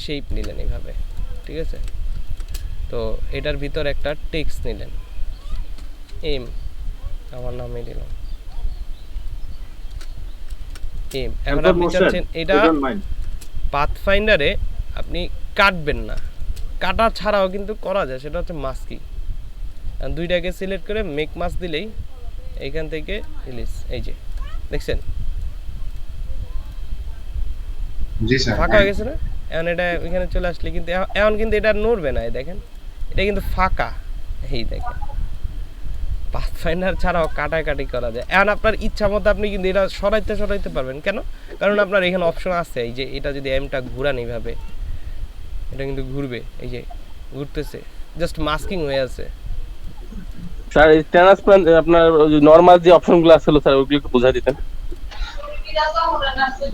শেপ নিলেন এইভাবে, ঠিক আছে? তো এটার ভিতর একটা টেক্সট নিলেন, এম, আমার নামে দিলাম এম। এখন আপনি চাচ্ছেন এটা পাথফাইন্ডারে আপনি কাটবেন না, কাটা ছাড়াও কিন্তু করা যায়, সেটা হচ্ছে মাস্কিং। দুইটাকে সিলেক্ট করে মেক মাস্ক দিলেই এইখান থেকে রিলিজ, এই যে দেখছেন জি স্যার ফাঁকা হয়ে গেছে না? এখন এটা এখানে চলে আসলে কিন্তু এখন কিন্তু এটা নড়বে না, এই দেখেন এটা কিন্তু ফাঁকা, এই দেখেন। পাথফাইন্ডার ছাড়াও কাটাকাটি করা যায়। এখন আপনার ইচ্ছা মতো আপনি কিন্তু এটা সরাইতে পারবেন। কেন? কারণ আপনার এখানে অপশন আছে, এই যে এটা যদি এমটা ঘুরান এইভাবে, এটা কিন্তু ঘুরবে, এই যে ঘুরতেছে, জাস্ট মাস্কিং হয়ে আছে। স্যার এই ট্রান্সপারেন্ট আপনার নরমাল যে অপশনগুলো আছে স্যার ওগুলো একটু বুঝাই দিতেন।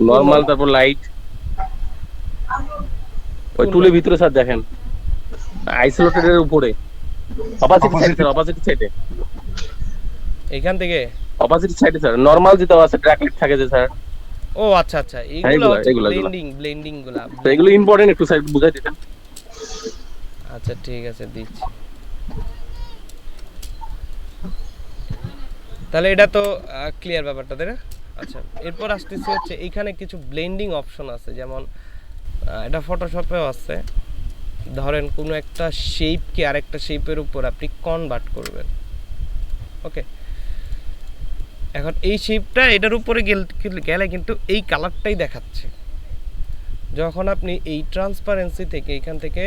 নরমাল, তারপর লাইট, ওই টুলের ভিতরে স্যার দেখেন আইসোলেটেড এর উপরে অপাসিটি সাইড, স্যার অপাসিটি সাইডে, এখান থেকে অপাসিটি সাইডে স্যার নরমাল যেটা আছে ড্র্যাগ লাইট থাকে যে স্যার। ও আচ্ছা আচ্ছা, এইগুলো হচ্ছে ব্লেন্ডিং গুলা। এগুলো ইম্পর্টেন্ট, একটু স্যার বুঝাই দিতেন। আচ্ছা ঠিক আছে, দিচ্ছি। তাহলে এটা তো ক্লিয়ার ব্যাপারটা, তাই না? আচ্ছা, এরপর আসতেছে হচ্ছে এইখানে কিছু ব্লেন্ডিং অপশন আছে, যেমন এটা ফটোশপেও আছে। ধরেন কোনো একটা শেপকে আরেকটা শেপের উপর আপনি কনভার্ট করবেন, ওকে? এখন এই শেপটা এটার উপরে গেলে কিন্তু এই কালারটাই দেখাচ্ছে। যখন আপনি এই ট্রান্সপারেন্সি থেকে এখান থেকে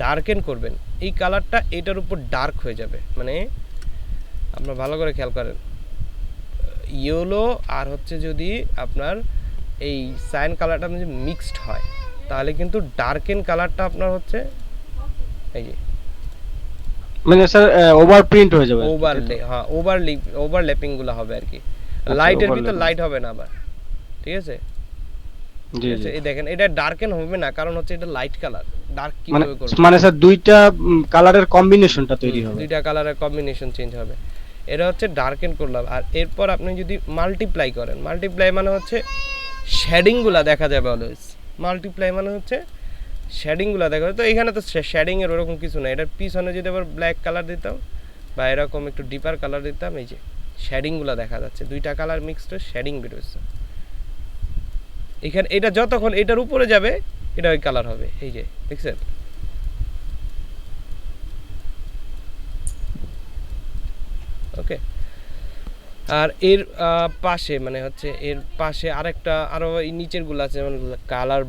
ডার্কেন করবেন, এই কালারটা এটার উপর ডার্ক হয়ে যাবে। মানে আপনার ভালো করে খেয়াল করেন, ইয়েলো আর হচ্ছে যদি আপনার এই সাইন কালারটা যদি মিক্সড হয় তাহলে কিন্তু ডার্কেন কালারটা আপনার হচ্ছে এই যে, মানে স্যার ওভার প্রিন্ট হয়ে যাবে, ওভারলে, হ্যাঁ ওভারল্যাপিং গুলো হবে আর কি। লাইটের ভিতর লাইট হবে না আবার, ঠিক আছে? জি জি, এই দেখেন এটা ডার্কেন হবে না, কারণ হচ্ছে এটা লাইট কালার। ডার্ক কিভাবে করব? মানে স্যার দুইটা কালারের কম্বিনেশনটা তৈরি হবে, দুইটা কালারের কম্বিনেশন চেঞ্জ হবে। এটা হচ্ছে ডার্কেন করলাম। আর এরপর আপনি যদি মাল্টিপ্লাই করেন, মাল্টিপ্লাই মানে হচ্ছে শেডিং গুলা দেখা যাবে অলওয়েজ। মাল্টিপ্লাই মানে হচ্ছে শেডিং গুলা দেখা যাবে। তো এখানে তো শেডিং এর ওরকম কিছু না, এটার পিছনে যদি আবার ব্ল্যাক কালার দিতাম বা এরকম একটু ডিপার কালার দিতাম, এই যে শেডিং গুলা দেখা যাচ্ছে, দুইটা কালার মিক্সড হয়ে শেডিং বের হচ্ছে। এখানে এটা যতক্ষণ এটার উপরে যাবে এটা ওই কালার হবে, এই যে দেখছেন? ওকে। আর এর পাশে মানে হচ্ছে এর পাশে আরেকটা আরো এই নিচের গুলো আছে, যেমন কালার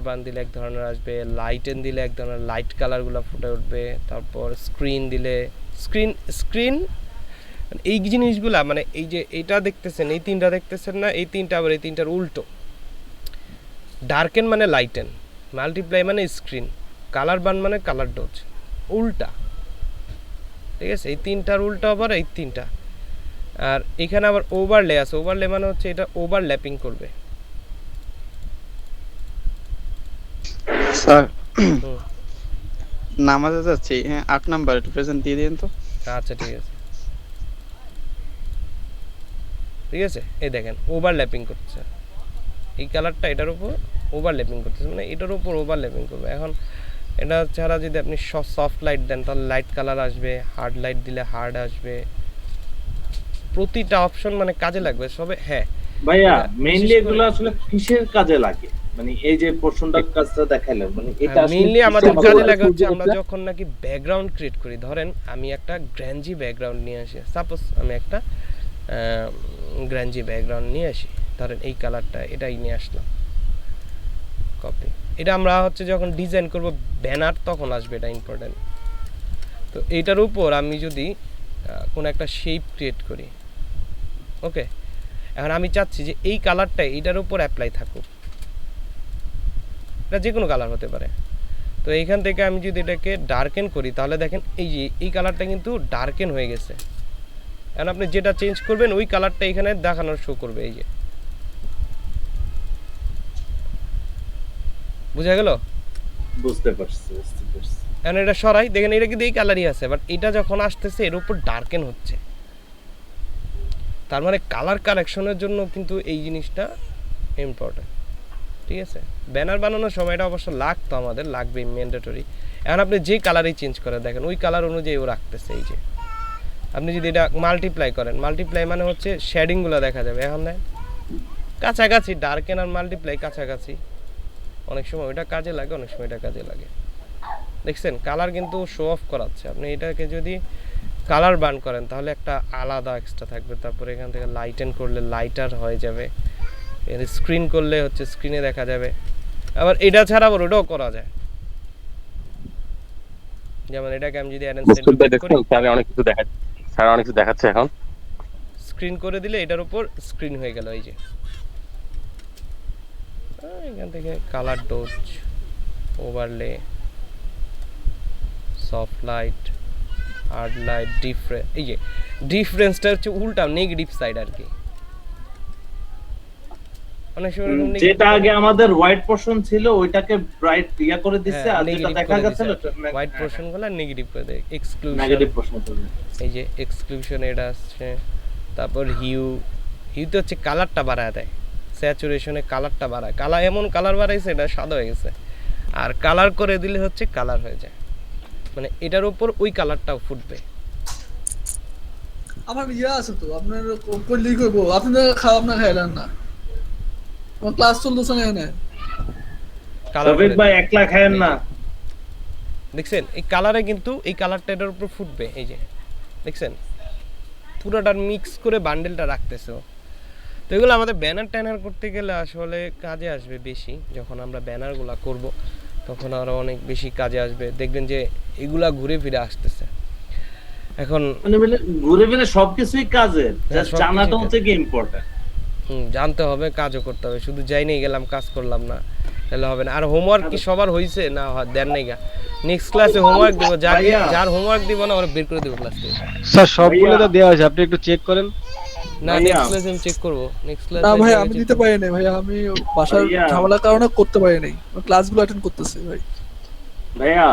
বার্ন দিলে এক ধরনের আসবে, লাইটেন দিলে এক ধরনের লাইট কালার গুলো ফুটে উঠবে, তারপর স্ক্রিন দিলে স্ক্রিন এই জিনিসগুলা, মানে এই যে এটা দেখতেছেন, এই তিনটা দেখতেছেন না, এই তিনটা আবার এই তিনটার উল্টো। ডার্কেন মানে লাইটেন, মাল্টিপ্লাই মানে স্ক্রিন, কালার বার্ন মানে কালার ডোজ, উল্টা, ঠিক আছে? এই তিনটার উল্টা আবার এই তিনটা। আর এখানে আবার ওভারলে আছে, ওভারলে মানে হচ্ছে এটা ওভারল্যাপিং করবে। স্যার নামাজে যাচ্ছি, হ্যাঁ 8 নাম্বার একটু প্রেজেন্ট দিয়ে দিন তো। আচ্ছা ঠিক আছে, ঠিক আছে। এই দেখেন ওভারল্যাপিং করছে, এই কালারটা এটার উপর ওভারল্যাপিং করতেছে, মানে এটার উপর ওভারল্যাপিং করবে। এখন এটা ছাড়া যদি আপনি সফট লাইট দেন তাহলে লাইট কালার আসবে, হার্ড লাইট দিলে হার্ড আসবে। প্রতিটা অপশন মানে কাজে লাগবে সবে। হ্যাঁ ভাইয়া মেইনলি এগুলো আসলে কিসের কাজে লাগে, মানে এই যে পোর্শনটার কাজটা দেখাইলেন, মানে এটা আসলে মেইনলি আমাদের কাজে লাগে হচ্ছে আমরা যখন নাকি ব্যাকগ্রাউন্ড ক্রিয়েট করি। ধরেন আমি একটা গ্র্যাঞ্জি ব্যাকগ্রাউন্ড নিয়ে আসি, সাপোজ আমি একটা গ্র্যাঞ্জি ব্যাকগ্রাউন্ড নিয়ে আসি, ধরেন এই কালারটা এটাই নিয়ে আসলাম, কপি। এটা আমরা হচ্ছে যখন ডিজাইন করব ব্যানার তখন আসবে, এটা ইম্পর্টেন্ট। তো এইটার উপর আমি যদি কোন একটা শেপ ক্রিয়েট করি, ওকে, এখন আমি চাচ্ছি যে এই কালারটা এইটার উপর অ্যাপ্লাই থাকুক, এটা যে কোনো কালার হতে পারে। তো এইখান থেকে আমি যদি এটাকে ডার্কেন করি তাহলে দেখেন এই যে এই কালারটা কিন্তু ডার্কেন হয়ে গেছে। এখন আপনি যেটা চেঞ্জ করবেন ওই কালারটা এখানে দেখানোর শো করবে, এই যে বুঝা গেল? বুঝতে পারছি। এখন এটা সরাই, দেখেন এটা কিন্তু এই কালারই আছে, বাট এটা যখন আসতেছে এর উপর ডার্কেন হচ্ছে। তার মানে কালার কারেকশনের জন্য কিন্তু এই জিনিসটা ইম্পর্টেন্ট, ঠিক আছে? ব্যানার বানানোর সময় এটা অবশ্য লাগতো, আমাদের লাগবে ম্যান্ডেটরি। এখন আপনি যে কালারই চেঞ্জ করে দেখেন ওই কালার অনুযায়ী ও রাখতেছে। এই যে আপনি যদি এটা মাল্টিপ্লাই করেন, মাল্টিপ্লাই মানে হচ্ছে শেডিংগুলো দেখা যাবে। এখন দেখেন কাছাকাছি, ডার্কেন আর মাল্টিপ্লাই কাছাকাছি, অনেক সময় ওইটা কাজে লাগে, অনেক সময় এটা কাজে লাগে। দেখছেন কালার কিন্তু শো অফ করাচ্ছে। আপনি এটাকে যদি কালার বার্ন করেন তাহলে একটা আলাদা এক্সট্রা থাকবে। তারপরে এখান থেকে লাইটেন করলে লাইটার হয়ে যাবে, এর স্ক্রিন করলে হচ্ছে স্ক্রিনে দেখা যাবে। আবার এটা ছাড়া আবার ওটাও করা যায়, যেমন এটাকে আমি যদি অনেক কিছু দেখাচ্ছে এখন, স্ক্রিন করে দিলে এটার উপর স্ক্রিন হয়ে গেল। এই যে এখান থেকে colour dose, overlay, soft light, hard light, difference. এই যে ডিফারেন্সটা হচ্ছে উল্টা নেগেটিভ সাইড আর কি। অনেক সময় যেটা আগে আমাদের হোয়াইট পোরশন ছিল ওইটাকে ব্রাইট ইয়া করে দিচ্ছে, আর যেটা দেখা যাচ্ছিল হোয়াইট পোরশনগুলো নেগেটিভ করে দেয়, এক্সক্লুশন, নেগেটিভ পোরশন। এই যে এক্সক্লুশন এটা আসছে। তারপর হিউতে হচ্ছে কালারটা বাড়ায় দেয়, স্যাচুরেশনে কালারটা বাড়ায়, কালার এমন কালার বাড়াইছে এটা সাদা হয়ে গেছে। আর কালার করে দিলে হচ্ছে কালার হয়ে যায়, মানে এটার উপর ওই কালারটাও ফুটবে। আমার ইয়া আছে তো, আপনার কইলেই কইবো, আপনি তো খারাপ না খাইলেন না, আমার ক্লাস চলতেছে না এখানে। সবিক ভাই একলা খায়েন না, দেখছেন এই কালারে কিন্তু এই কালারটা এটার উপর ফুটবে। এই যে দেখছেন পুরোটার মিক্স করে বান্ডেলটা রাখতেছে। তো এগুলো আমাদের ব্যানার ট্যানার করতে গেলে আসলে কাজে আসবে বেশি। যখন আমরা ব্যানারগুলো করব তখন আরো অনেক বেশি কাজে আসবে। দেখবেন যে এগুলা ঘুরে ফিরে আসতেছে এখন, মানে ঘুরে ফিরে সবকিছুই কাজের, জাস্ট জানাটা হচ্ছে কি ইম্পর্টেন্ট। জানতে হবে, কাজও করতে হবে। শুধু যাই নেই গেলাম কাজ করলাম না তাহলে হবে না। আর হোমওয়ার্ক কি সবার হইছে না? দেন নাই গা, নেক্সট ক্লাসে হোমওয়ার্ক দিব, যার হোমওয়ার্ক দিব না ওরা বের করে দেব ক্লাস থেকে। স্যার সবগুলো তো দেওয়া আছে, আপনি একটু চেক করেন। না নেক্সট ক্লাসে আমি চেক করব। নেক্সট ক্লাসে না ভাই আমি দিতে পারি না ভাই, আমি বাসার ঝামেলার কারণে করতে পারি নাই, ক্লাসগুলো অ্যাটেন্ড করতেছি ভাই। ভাইয়া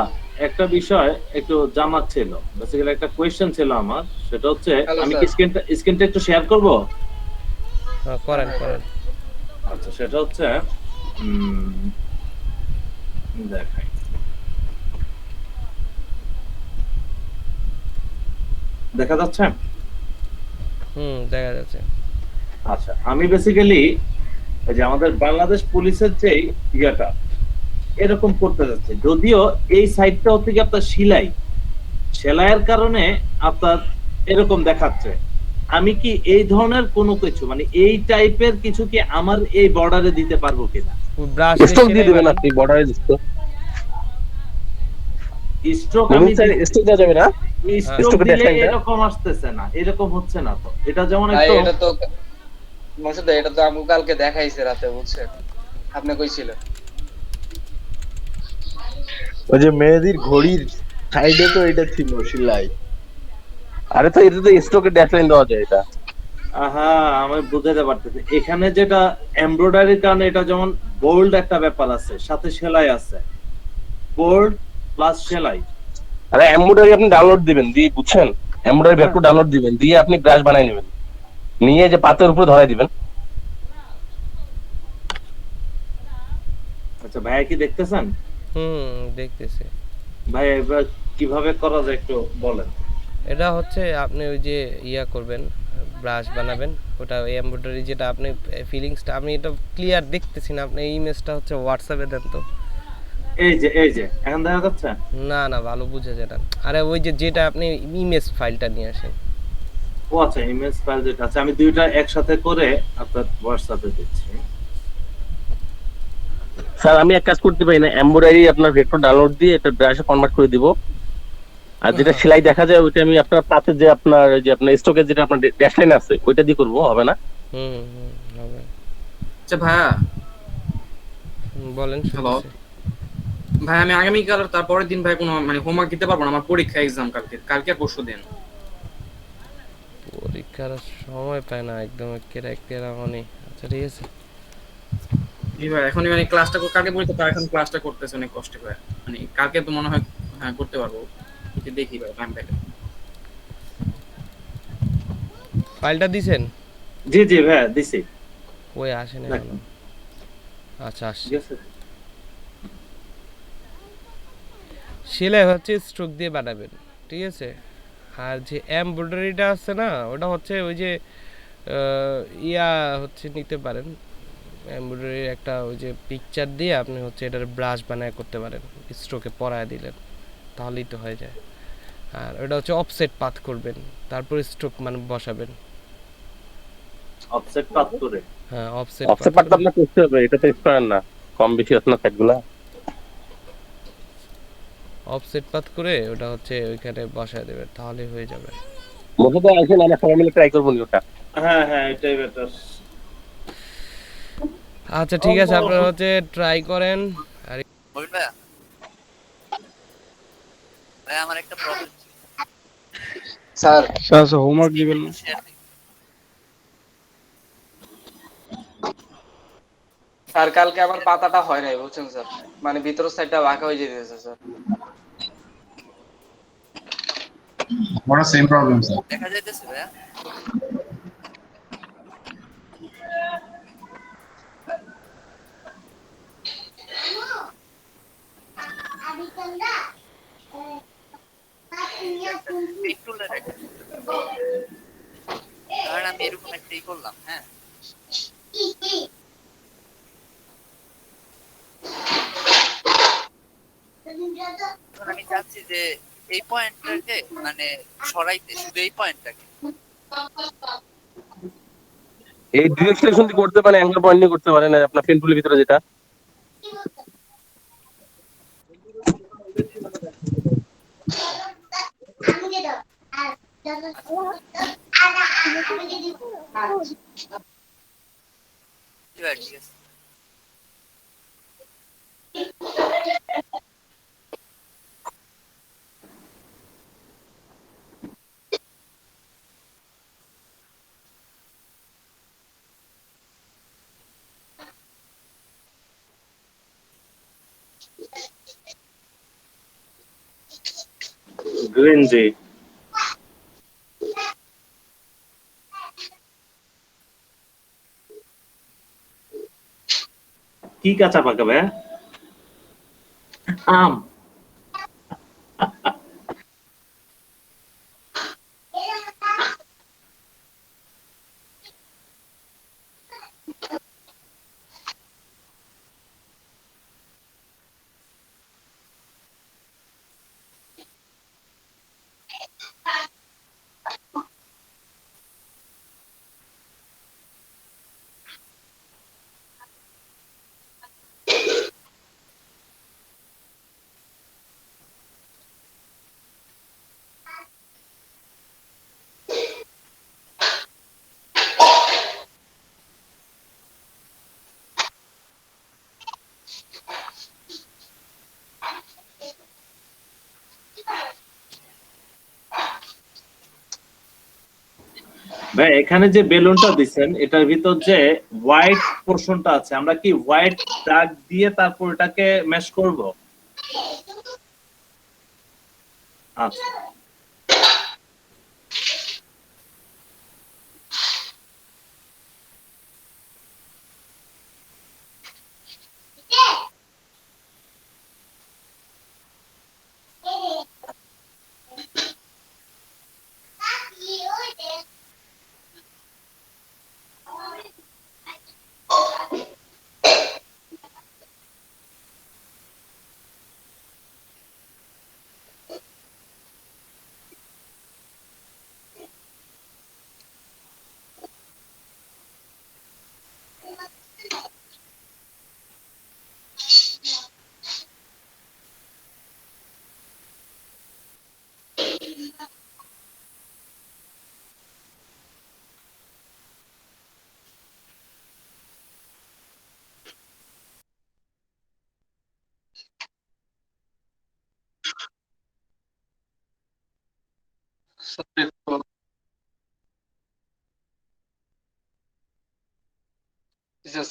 একটা বিষয় একটু জানার ছিল, বেসিক্যালি একটা কোশ্চেন ছিল আমার, সেটা হচ্ছে আমি কি স্ক্রিনটা একটু শেয়ার করব? হ্যাঁ করেন। আচ্ছা সেটা হচ্ছে দেখাই, দেখা যাচ্ছে? দেখা যাচ্ছে। আচ্ছা আমি বেসিক্যালি এই যে আমাদের বাংলাদেশ পুলিশের যে ইয়াটা এরকম করতে যাচ্ছে, যদিও এই সাইডটা হচ্ছে কি আপনার সেলাইয়ের কারণে আপনার এরকম দেখাচ্ছে। আমি কি এই ধরনের কোনো কিছু মানে এই টাইপের কিছু কি আমার এই বর্ডারে দিতে পারবো কিনা? স্ট্রোক দিয়ে দিবেন আপনি বর্ডারে, স্ট্রোক আমি স্ট্রোক দেওয়া যাবে না, স্ট্রোক দিলে এরকম আসতেছে না, এরকম হচ্ছে না। তো এটা যেমন একটা এটা তো মাসুদ এটা তো আমু কালকে দেখাইছে রাতে, বুঝছেন? আপনি কইছিলেন ওই যে মেহেদির ঘড়ির সাইডে তো এটা ছিল সেলাই। আরে তো এটা তো স্ট্রোকের ড্যাশলাইন দেওয়া যায় এটা। আহা আমি বুঝাতে পারতেছি, এখানে যেটা এমব্রয়ডারির কারণে এটা যেমন বোল্ড একটা ব্যাপার আছে, সাথে সেলাই আছে, বোল্ড প্লাস সেলাই। আরে এমব্রয়ডারি আপনি ডাউনলোড দিবেন, দিয়ে বুঝছেন এমব্রয়ডারি ভেক্টর ডাউনলোড দিবেন, দিয়ে আপনি ব্রাশ বানাই নেবেন, নিয়ে যে পাতের উপরে ধরাই দিবেন। আচ্ছা ভাইয়া কি দেখতেছেন? দেখতেছি ভাই এবার কিভাবে করা যায় একটু বলেন। এটা হচ্ছে আপনি ওই যে ইয়া করবেন, ব্রাশ বানাবেন, ওটা এমব্রয়ডারি যেটা আপনি ফিলিংসটা, আমি এটা ক্লিয়ার দেখতেছি না, আপনি ইমেজটা হচ্ছে হোয়াটসঅ্যাপে দেন তো। এই যে এখন দেখা যাচ্ছে? না না, ভালো বুঝা যায় না। আরে ওই যে যেটা আপনি ইমেজ ফাইলটা নিয়ে আসেন। ও আচ্ছা, ইমেজ ফাইল যেটা আছে আমি দুইটা একসাথে করে আপনার হোয়াটসঅ্যাপে দিচ্ছি। স্যার আমি এক কাজ করতে পারি না, এমব্রয়ডারি আপনার ভেক্টর ডাউনলোড দিয়ে এটা ব্রাশে কনভার্ট করে দিব, আর যেটা সেলাই দেখা যায় ওইটা আমি আপনার পাতে যে আপনার ওই যে আপনার স্টকে যেটা আপনার ড্যাশলাইন আছে ওইটা দিয়ে করবো, হবে না? হবে। আচ্ছা ভাইয়া বলেন। হ্যালো ভাই, আমি আগামীকাল তারপরের দিন ভাই কোনো মানে হোমওয়ার্ক দিতে পারবো না, আমার পরীক্ষা এক্সাম কালকে আর পরশু দিন। পরীক্ষার সময় পায় না একদম, কেরা মানে। আচ্ছা ঠিক আছে। এই ভাই এখন মানে ক্লাসটা কালকে পরীক্ষা, তার এখন ক্লাসটা করতেছে অনেক কষ্ট করে, মানে কালকে তো মনে হয় হ্যাঁ করতে পারবো, দেখি ভাই টাইম পেলে। ফাইলটা দিছেন? জি জি ভাই দিছি। ওই আসে না এখনো। আচ্ছা আসছে। সেলাই হচ্ছে স্ট্রোক দিয়ে বানাবেন, ঠিক আছে। আর যে এমব্রয়ডারিটা আছে না, ওটা হচ্ছে ওই যে ইয়া হচ্ছে নিতে পারেন, এমব্রয়ডারির একটা ওই যে পিকচার দিয়ে আপনি হচ্ছে এটার ব্রাশ বানায় করতে পারেন, স্ট্রোকে পরায় দিলেন তাহলেই তো হয়ে যায়। আর ওটা হচ্ছে অফসেট পাথ করবেন, তারপর স্ট্রোক মানে বসাবেন। অফসেট পাথ করে? হ্যাঁ অফসেট পাথ আপনার করতে হবে, এটা তো এক্সপায়ার না, কম বেশি আছে না সাইডগুলা। অফসেট পাথ করে ওটা হচ্ছে ওইখানে বসায় দেবেন, তাহলেই হয়ে যাবে। মোটামুটি আসেন আমরা সবাই মিলে ট্রাই করবো ওটা। হ্যাঁ এটাই বেটার। আচ্ছা ঠিক আছে, আপনারা হচ্ছে ট্রাই করেন। আর ভাই আমার একটা প্রবলেম স্যার হোমওয়ার্ক দিবেন না? স্যার কালকে আমার পাতাটা হয় নাই বুঝছেন স্যার, মানে ভিতরের সাইডটা বাঁকা হয়ে যেতেছে স্যার। আমারও সেম প্রবলেম স্যার। দেখা যাইতেছে ভাইয়া? কারণ আমি এরকম একটাই করলাম। হ্যাঁ আমি চাচ্ছি যে এই পয়েন্টটাকে মানে সরাইতে, শুধু এই পয়েন্টটাকে। এই ডিরেক্ট সিলেকশন দিয়ে করতে পারেন, অ্যাঙ্গেল পয়েন্ট নিয়ে করতে পারেন, আপনার পেন টুলের ভিতরে যেটা। ঠিক আছে। গ্রিন জি। কি কাঁচা পাকা ভাই? আম। ভাই এখানে যে বেলুনটা দিচ্ছেন এটার ভিতর যে হোয়াইট পোর্শনটা আছে, আমরা কি হোয়াইট দাগ দিয়ে তারপর এটাকে ম্যাশ করব? আচ্ছা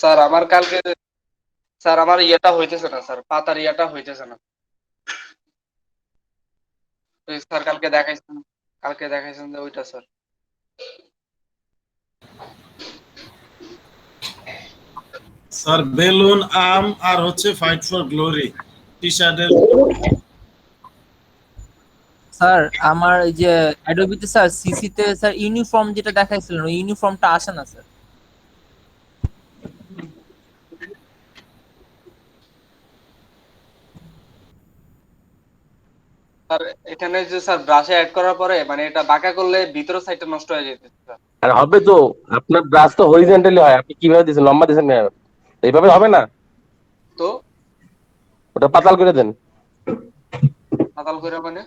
স্যার আমার কালকে স্যার আমার ইয়েটা হইতেছে না স্যার, পাতার ইয়েটা হইতেছে না। ওই স্যার কালকে দেখাইছেন যে ওইটা স্যার। স্যার বেলুন, আম আর হচ্ছে ফাইট ফর গ্লোরি টি শার্টের। স্যার আমার এই যে অ্যাডোবিতে স্যার সিসিতে স্যার ইউনিফর্ম যেটা দেখাইছিলেন ওই ইউনিফর্মটা আসে না স্যার। স্যার এখানে যে স্যার ব্রাশে অ্যাড করার পরে মানে এটা বাঁকা করলে ভিতরের সাইডটা নষ্ট হয়ে যেতেছে স্যার। আর হবে তো, আপনার ব্রাশ তো হরিজন্টালি হয়, আপনি কিভাবে দিয়েছেন, লম্বা দিয়েছেন না, এইভাবে হবে না তো ওটা পাতাল করে দেন। পাতাল করে মানে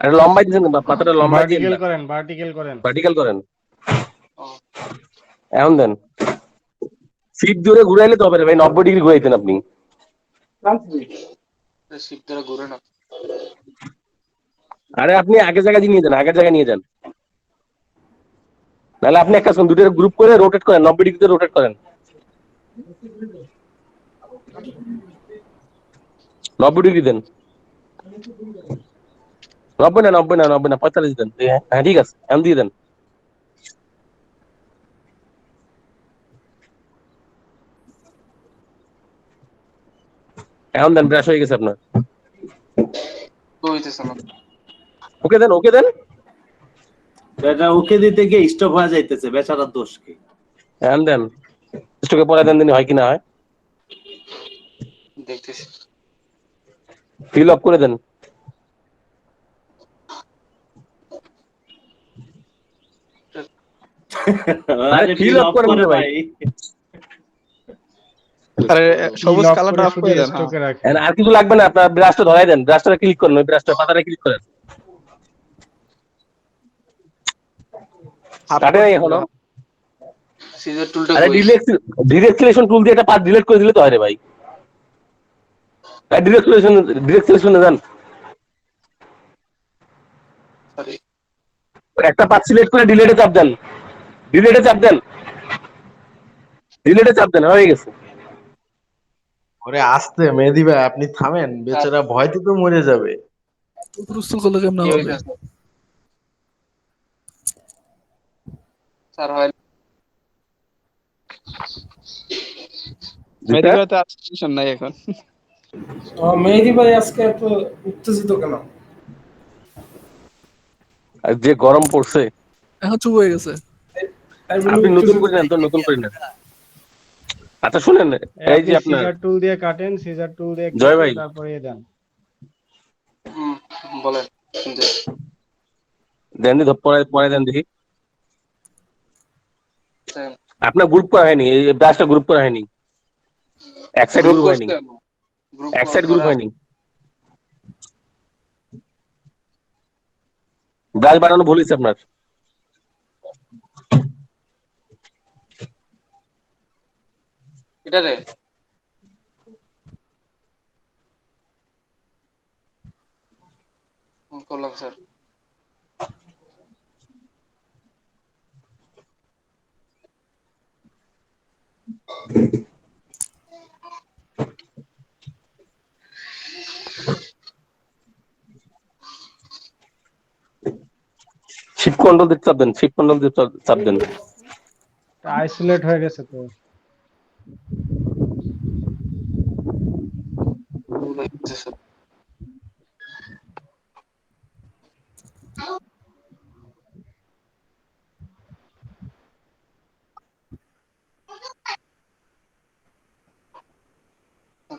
আরে লম্বাই দিয়েছেন, পাতাটা লম্বাই দিয়ে ভার্টিক্যাল করেন, ভার্টিক্যাল করেন। ভার্টিক্যাল করেন। এখন দেন ফিট ধরে ঘুরাইলে তো হবে না ভাই, 90 ডিগ্রি ঘুরাইতেন আপনি। শিপ ধরে ঘুরে না। আরে আপনি আগের জায়গায় নিয়ে যান, আগের জায়গায় নিয়ে যান। নাহলে আপনি একটা দুটো গ্রুপ করে রোটেট করেন, 90 ডিগ্রিতে রোটেট করেন। 90 ডিগ্রি দেন। 90 না 45 দেন। হ্যাঁ ঠিক আছে, এখন দিয়ে দেন। এখন দেন, ব্রাশ হয়ে গেছে আপনার। ওকে দেন, ওকে দেন। এটা ওকে দিতে গিয়ে স্টপ হয়ে যাইতেছে, বেচারার দোষ কি? এখন দেন, স্টকে পরে দেন, দিন হয় কি না হয় দেখতেছি। ফিল আপ করে দেন। আরে ফিল আপ করেন না ভাই। আরে সবুজ কালারটা অফ করে দেন। আর কিছু লাগবে না, আপনার ব্রাশটা ধরাই দেন, ব্রাশটা ক্লিক করেন, ওই ব্রাশটা পাতাটা ক্লিক করেন। কাটে নাই এখনো। সিজার টুলটা আরে ডিরেক্ট সিলেকশন টুল দিয়ে একটা পার্ট ডিলিট করে দিলে তো হয় রে ভাই। ডিরেক্ট সিলেকশনে যান, একটা পার্ট সিলেক্ট করে ডিলিটে চাপ দেন, ডিলিটে চাপ দেন, ডিলিটে চাপ দেন, হয়ে গেছে। ওরে আস্তে মেহেদী ভাই, আপনি থামেন, বেচারা ভয়তে তো মরে যাবে। প্রস্তুত করলে কেমন হবে? স্যার হয় মেহেদী ভাই তো টেনশন নাই এখন। মেহেদী ভাই আজকে এত উত্তেজিত কেন? আর যে গরম পড়ছে এখন চুপ হয়ে গেছে। আপনি নতুন করে নেন তো, নতুন করে নেন। আচ্ছা শুনেন, এই যে আপনার সিজার টুল দিয়ে কাটেন, সিজার টুল দিয়ে জয় ভাই, তারপরে দেন। বলেন দেন দি পরে দেন দেখি। আপনার গ্রুপ করা হয়নি, এই ব্রাশটা গ্রুপ করা হয়নি, এক সাইড গ্রুপ হয়নি, এক সাইড গ্রুপ হয়নি। ব্রাশ বানানো ভুল হয়েছে আপনার। এটা রে করলাম স্যার। শিফট কন্ট্রোল দিয়ে চাপ দেন, শিফট কন্ট্রোল দিয়ে চাপ দেন। আইসোলেট হয়ে গেছে তো।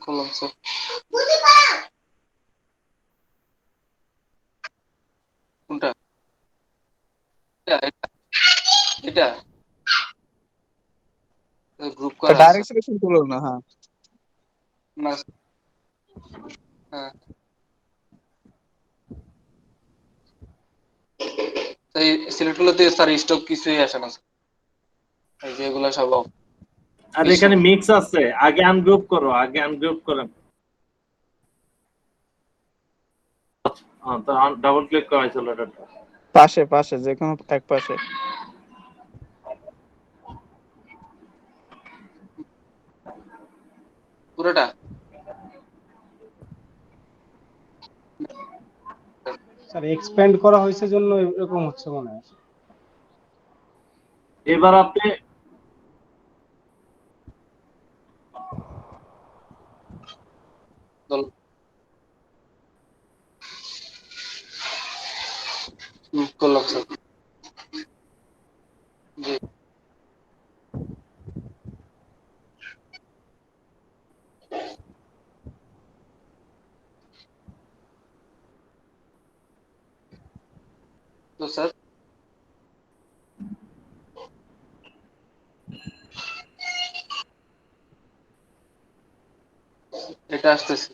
করলাম স্যার। কোনটা? এটা গ্রুপ করা আছে। ডাইরেক্ট সিলেকশন করলো না। হ্যাঁ না হ্যাঁ, এই সিলেক্ট গুলোতে স্যার স্টক কিছুই আসে না, এই যে এগুলো সব অফ। আর এখানে মিক্স আছে, আগে আনগ্রুপ করো, আগে আনগ্রুপ করেন। তো ডাবল ক্লিক করা হয়েছিল এটা। পাশে পাশে যে কোনো এক পাশে। পুরোটা স্যার এক্সপ্যান্ড করা হয়েছে জন্য এরকম হচ্ছে মনে হয়। এবার আপনি করলাম স্যার। জি তো স্যার এটা আসতেছে।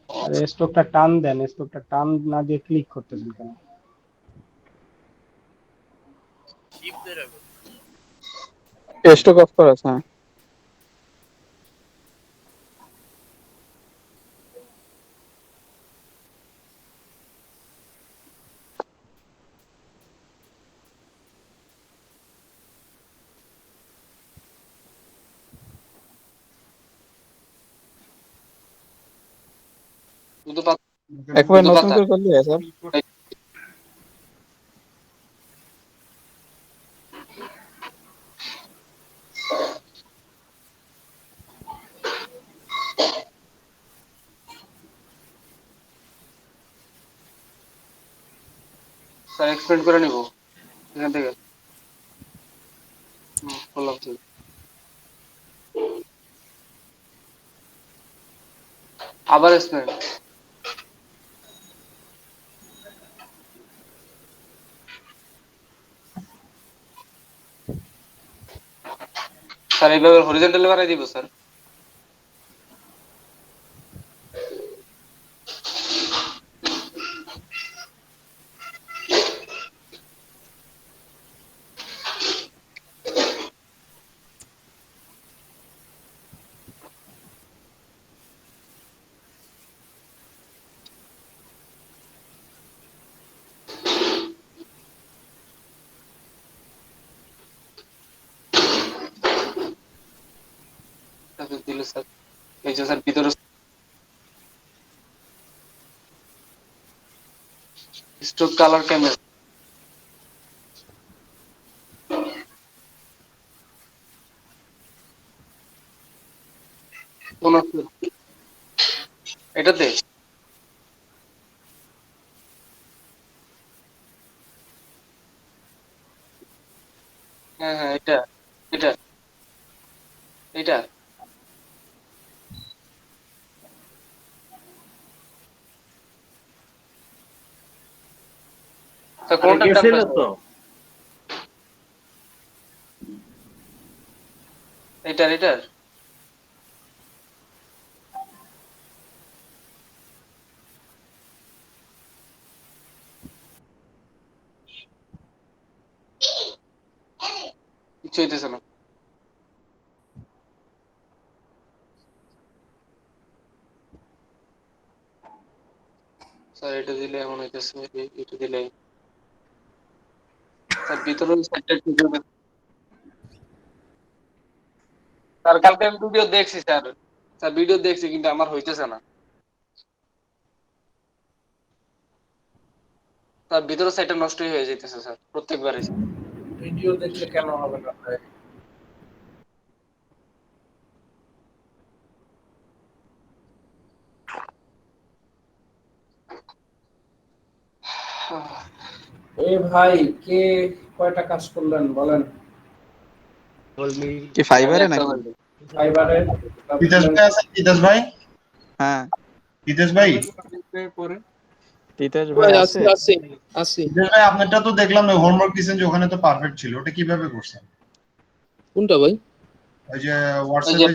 আর স্টকটা টান দেন, স্টকটা টান না দিয়ে ক্লিক করতেছেন কেন? স্টক অফ করা আছে। হ্যাঁ একবার নতুন করে করলে স্যার। স্যার এক্সপ্লেন করে নিব এখান থেকে। বললাম স্যার আবার এক্সপ্লেন। স্যার এইভাবে হরিজন্টালি বানাই দিব স্যার। দিল স্যার এই যে স্যার ভিতরে স্টক কালার ক্যামেরা কোন এটাতে হ্যাঁ হ্যাঁ এটা এটা এটা স্যার কোনটা গেছিল তো এটার এটার কিছু হইতেছে না। স্যার এটা দিলে এমন হইতেছে, এটা দিলে স্যার ভিতরে স্যার কালকে আমি ভিডিও দেখছি স্যার। স্যার ভিডিও দেখছি কিন্তু আমার হইতেছে না স্যার। ভিতরে সাইডটা নষ্টই হয়ে যাইতেছে স্যার প্রত্যেকবারই। ভিডিও দেখলে কেন হবে না ভাই? এ ভাই কে কয়টা কাজ করলেন বলেন? কি ফাইবারে নাকি? ফাইবারে তিতাস ভাই আছে? তিতাস ভাই, হ্যাঁ তিতাস ভাই, তিতাস ভাই আছে। তিতাস ভাই আপনারটা তো দেখলাম হোমওয়ার্ক দিয়েছেন যে ওখানে তো পারফেক্ট ছিল, ওটা কিভাবে করছেন? কোনটা ভাই? ওই যে হোয়াটসঅ্যাপে যে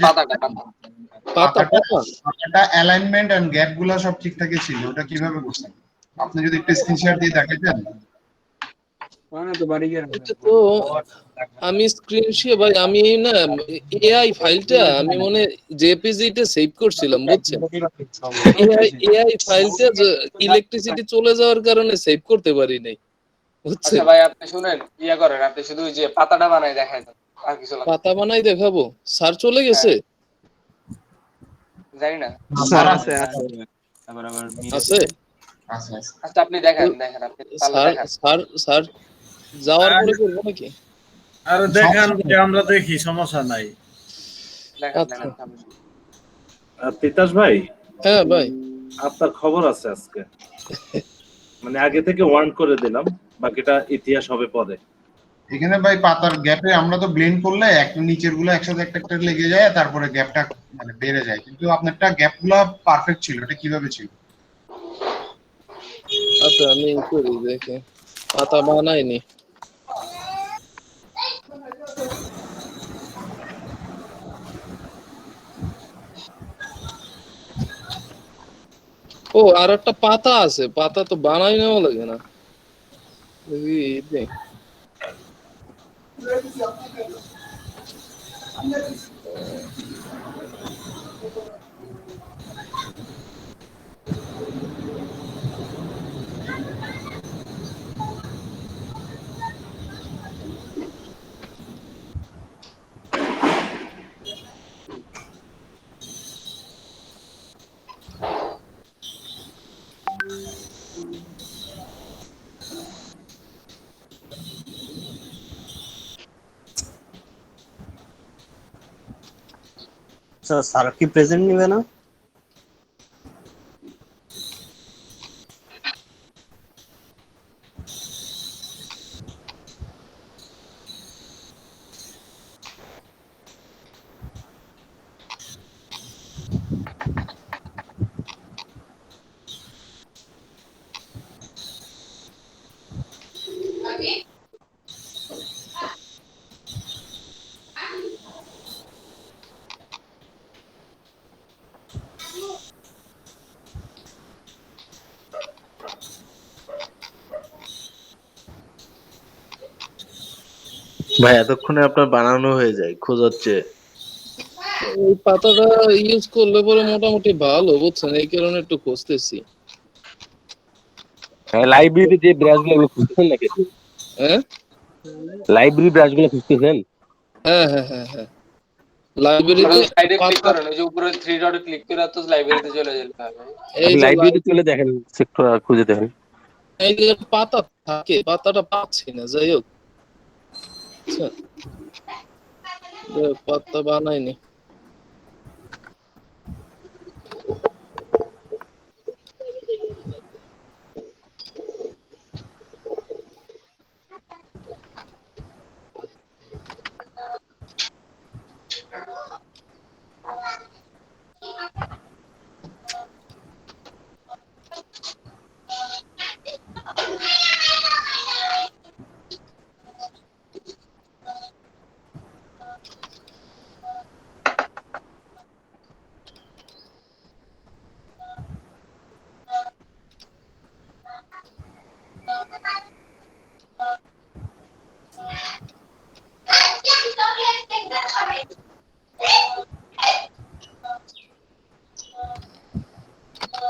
পাতাটা অ্যালাইনমেন্ট এন্ড গ্যাপ গুলা সব ঠিকঠাকই ছিল, ওটা কিভাবে করছেন? আপনি যদি একটু স্ক্রিনশট দিয়ে দেখাইতেন। এটা তো আমি স্ক্রিন শেয়ার ভাই, আমি না এআই ফাইলটা আমি মনে জেপিজি তে সেভ করছিলাম বুঝছেন। এআই ফাইলটা ইলেকট্রিসিটি চলে যাওয়ার কারণে সেভ করতে পারি নাই আচ্ছা বুঝছেন। ভাই আপনি শুনেন, ইয়া করেন, আপনি শুধু ওই যে পাতাটা বানাই দেখায় দেন, আর কিছু লাগবে না। পাতা বানাই দেখাবো, স্যার চলে গেছে। জানি না। স্যার আছে আছে। আছে আচ্ছা আপনি দেখেন দেখেন, আপনি পারলে স্যার দেখান। স্যার স্যার যাওয়ার পরে করবো নাকি? আরে দেখান ভাই, আমরা দেখি, সমস্যা নাই। দেখান আচ্ছা। দেখান। তিতাস ভাই, হ্যাঁ ভাই, আপনার খবর আছে আজকে, মানে আগে থেকে ওয়ার্ন করে দিলাম, বাকিটা ইতিহাস হবে পরে। এখানে ভাই পাতার গ্যাপে আমরা তো ব্লেন্ড করলে একটা নিচের গুলো একসাথে একটা একটা লেগে যায়, তারপরে গ্যাপটা মানে বেড়ে যায়, কিন্তু আপনারটা গ্যাপ গুলা পারফেক্ট ছিল, এটা কিভাবে ছিল? আচ্ছা আমি করি দেখি, পাতা বানাইনি। ও আর একটা পাতা আছে, পাতা তো বানাই নেওয়া লাগে না। দেখি এই স্যার কি প্রেজেন্ট নিবে না? ভাই এতক্ষণে আপনার বানানো হয়ে যায় খোঁজাচ্ছে। এই পাতাটা ইউজ করলে পরে মোটামুটি ভালো বুঝছেন, এই কারণে একটু খুঁজতেছি। লাইব্রেরিতে যে ব্রাশগুলো খুঁজতেছেন নাকি? হ্যাঁ লাইব্রেরি ব্রাশগুলো খুঁজতেছেন? হ্যাঁ হ্যাঁ হ্যাঁ হ্যাঁ, লাইব্রেরিতে সাইডে ক্লিক করেন, ওই যে উপরে 3 ডটে ক্লিক করে তো লাইব্রেরিতে চলে যেতে হবে। এই যে লাইব্রেরিতে চলে দেখেন, সেক্টর খুঁজে দেখেন। এই যে পাতা থাকে, পাতাটা পাচ্ছি না, যাই হোক। আচ্ছা, পাতা বানাইনি।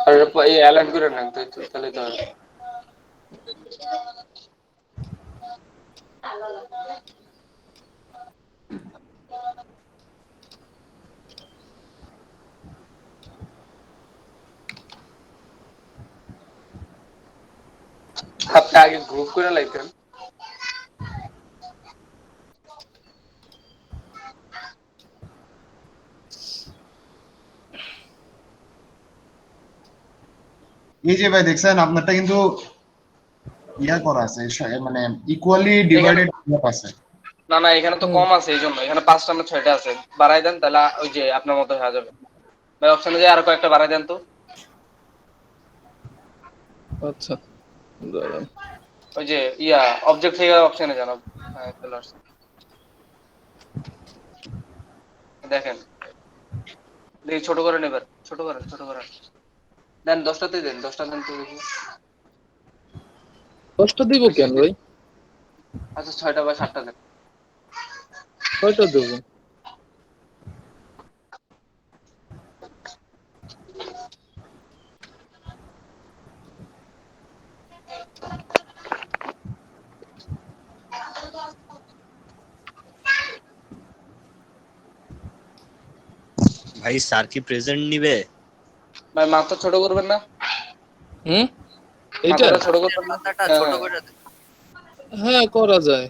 আর এই অ্যালার্ট করে নেন তো, তাহলে তো হবে। আপনি আগে গ্রুপ করে লাইতেন। এই যে ভাই দেখছেন আপনারটা কিন্তু ইয়া করা আছে, মানে ইকুয়ালি ডিভাইডেড আছে। না না, এখানে তো কম আছে, এই জন্য এখানে 5টা না 6টা আছে। বাড়াই দেন তাহলে ওই যে আপনার মতো হয়ে যাবে। ভাই অপশনে যে আরো কয়েকটা বাড়াই দেন তো। আচ্ছা দাঁড়ান, ওই যে ইয়া অবজেক্ট থেকে অপশনে যান। হ্যাঁ চলে আসছে, দেখেন। দেখি ছোট করে নেবেন, ছোট করেন ছোট করেন। দেন 10টাতে দেন, 10টা দেন তো দেখি। 10টা দিব কেন ভাই? আচ্ছা 6টা বা 7টা দেন। কয়টা দেবো? ভাই স্যার কি প্রেজেন্ট নিবে? ভাই মাথা ছোট করবেন না? এইটা মাথাটা ছোট করবেন না? মাথাটা হ্যাঁ, ছোট হ্যাঁ। করে দে। হ্যাঁ করা যায়।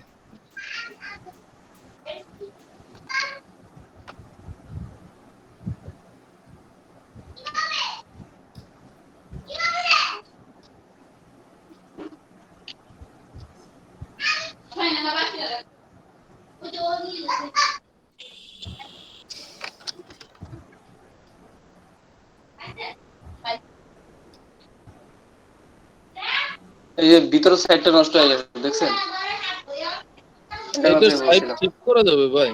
এই যে ভিতরের সাইডটা নষ্ট হয়ে গেছে দেখছেন? এটা এটা মাত্রই সাইড বলছিলাম। ঠিক করা যাবে ভাই?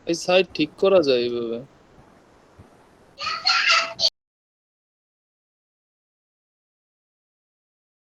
এই সাইড ঠিক করা যায় এইভাবে?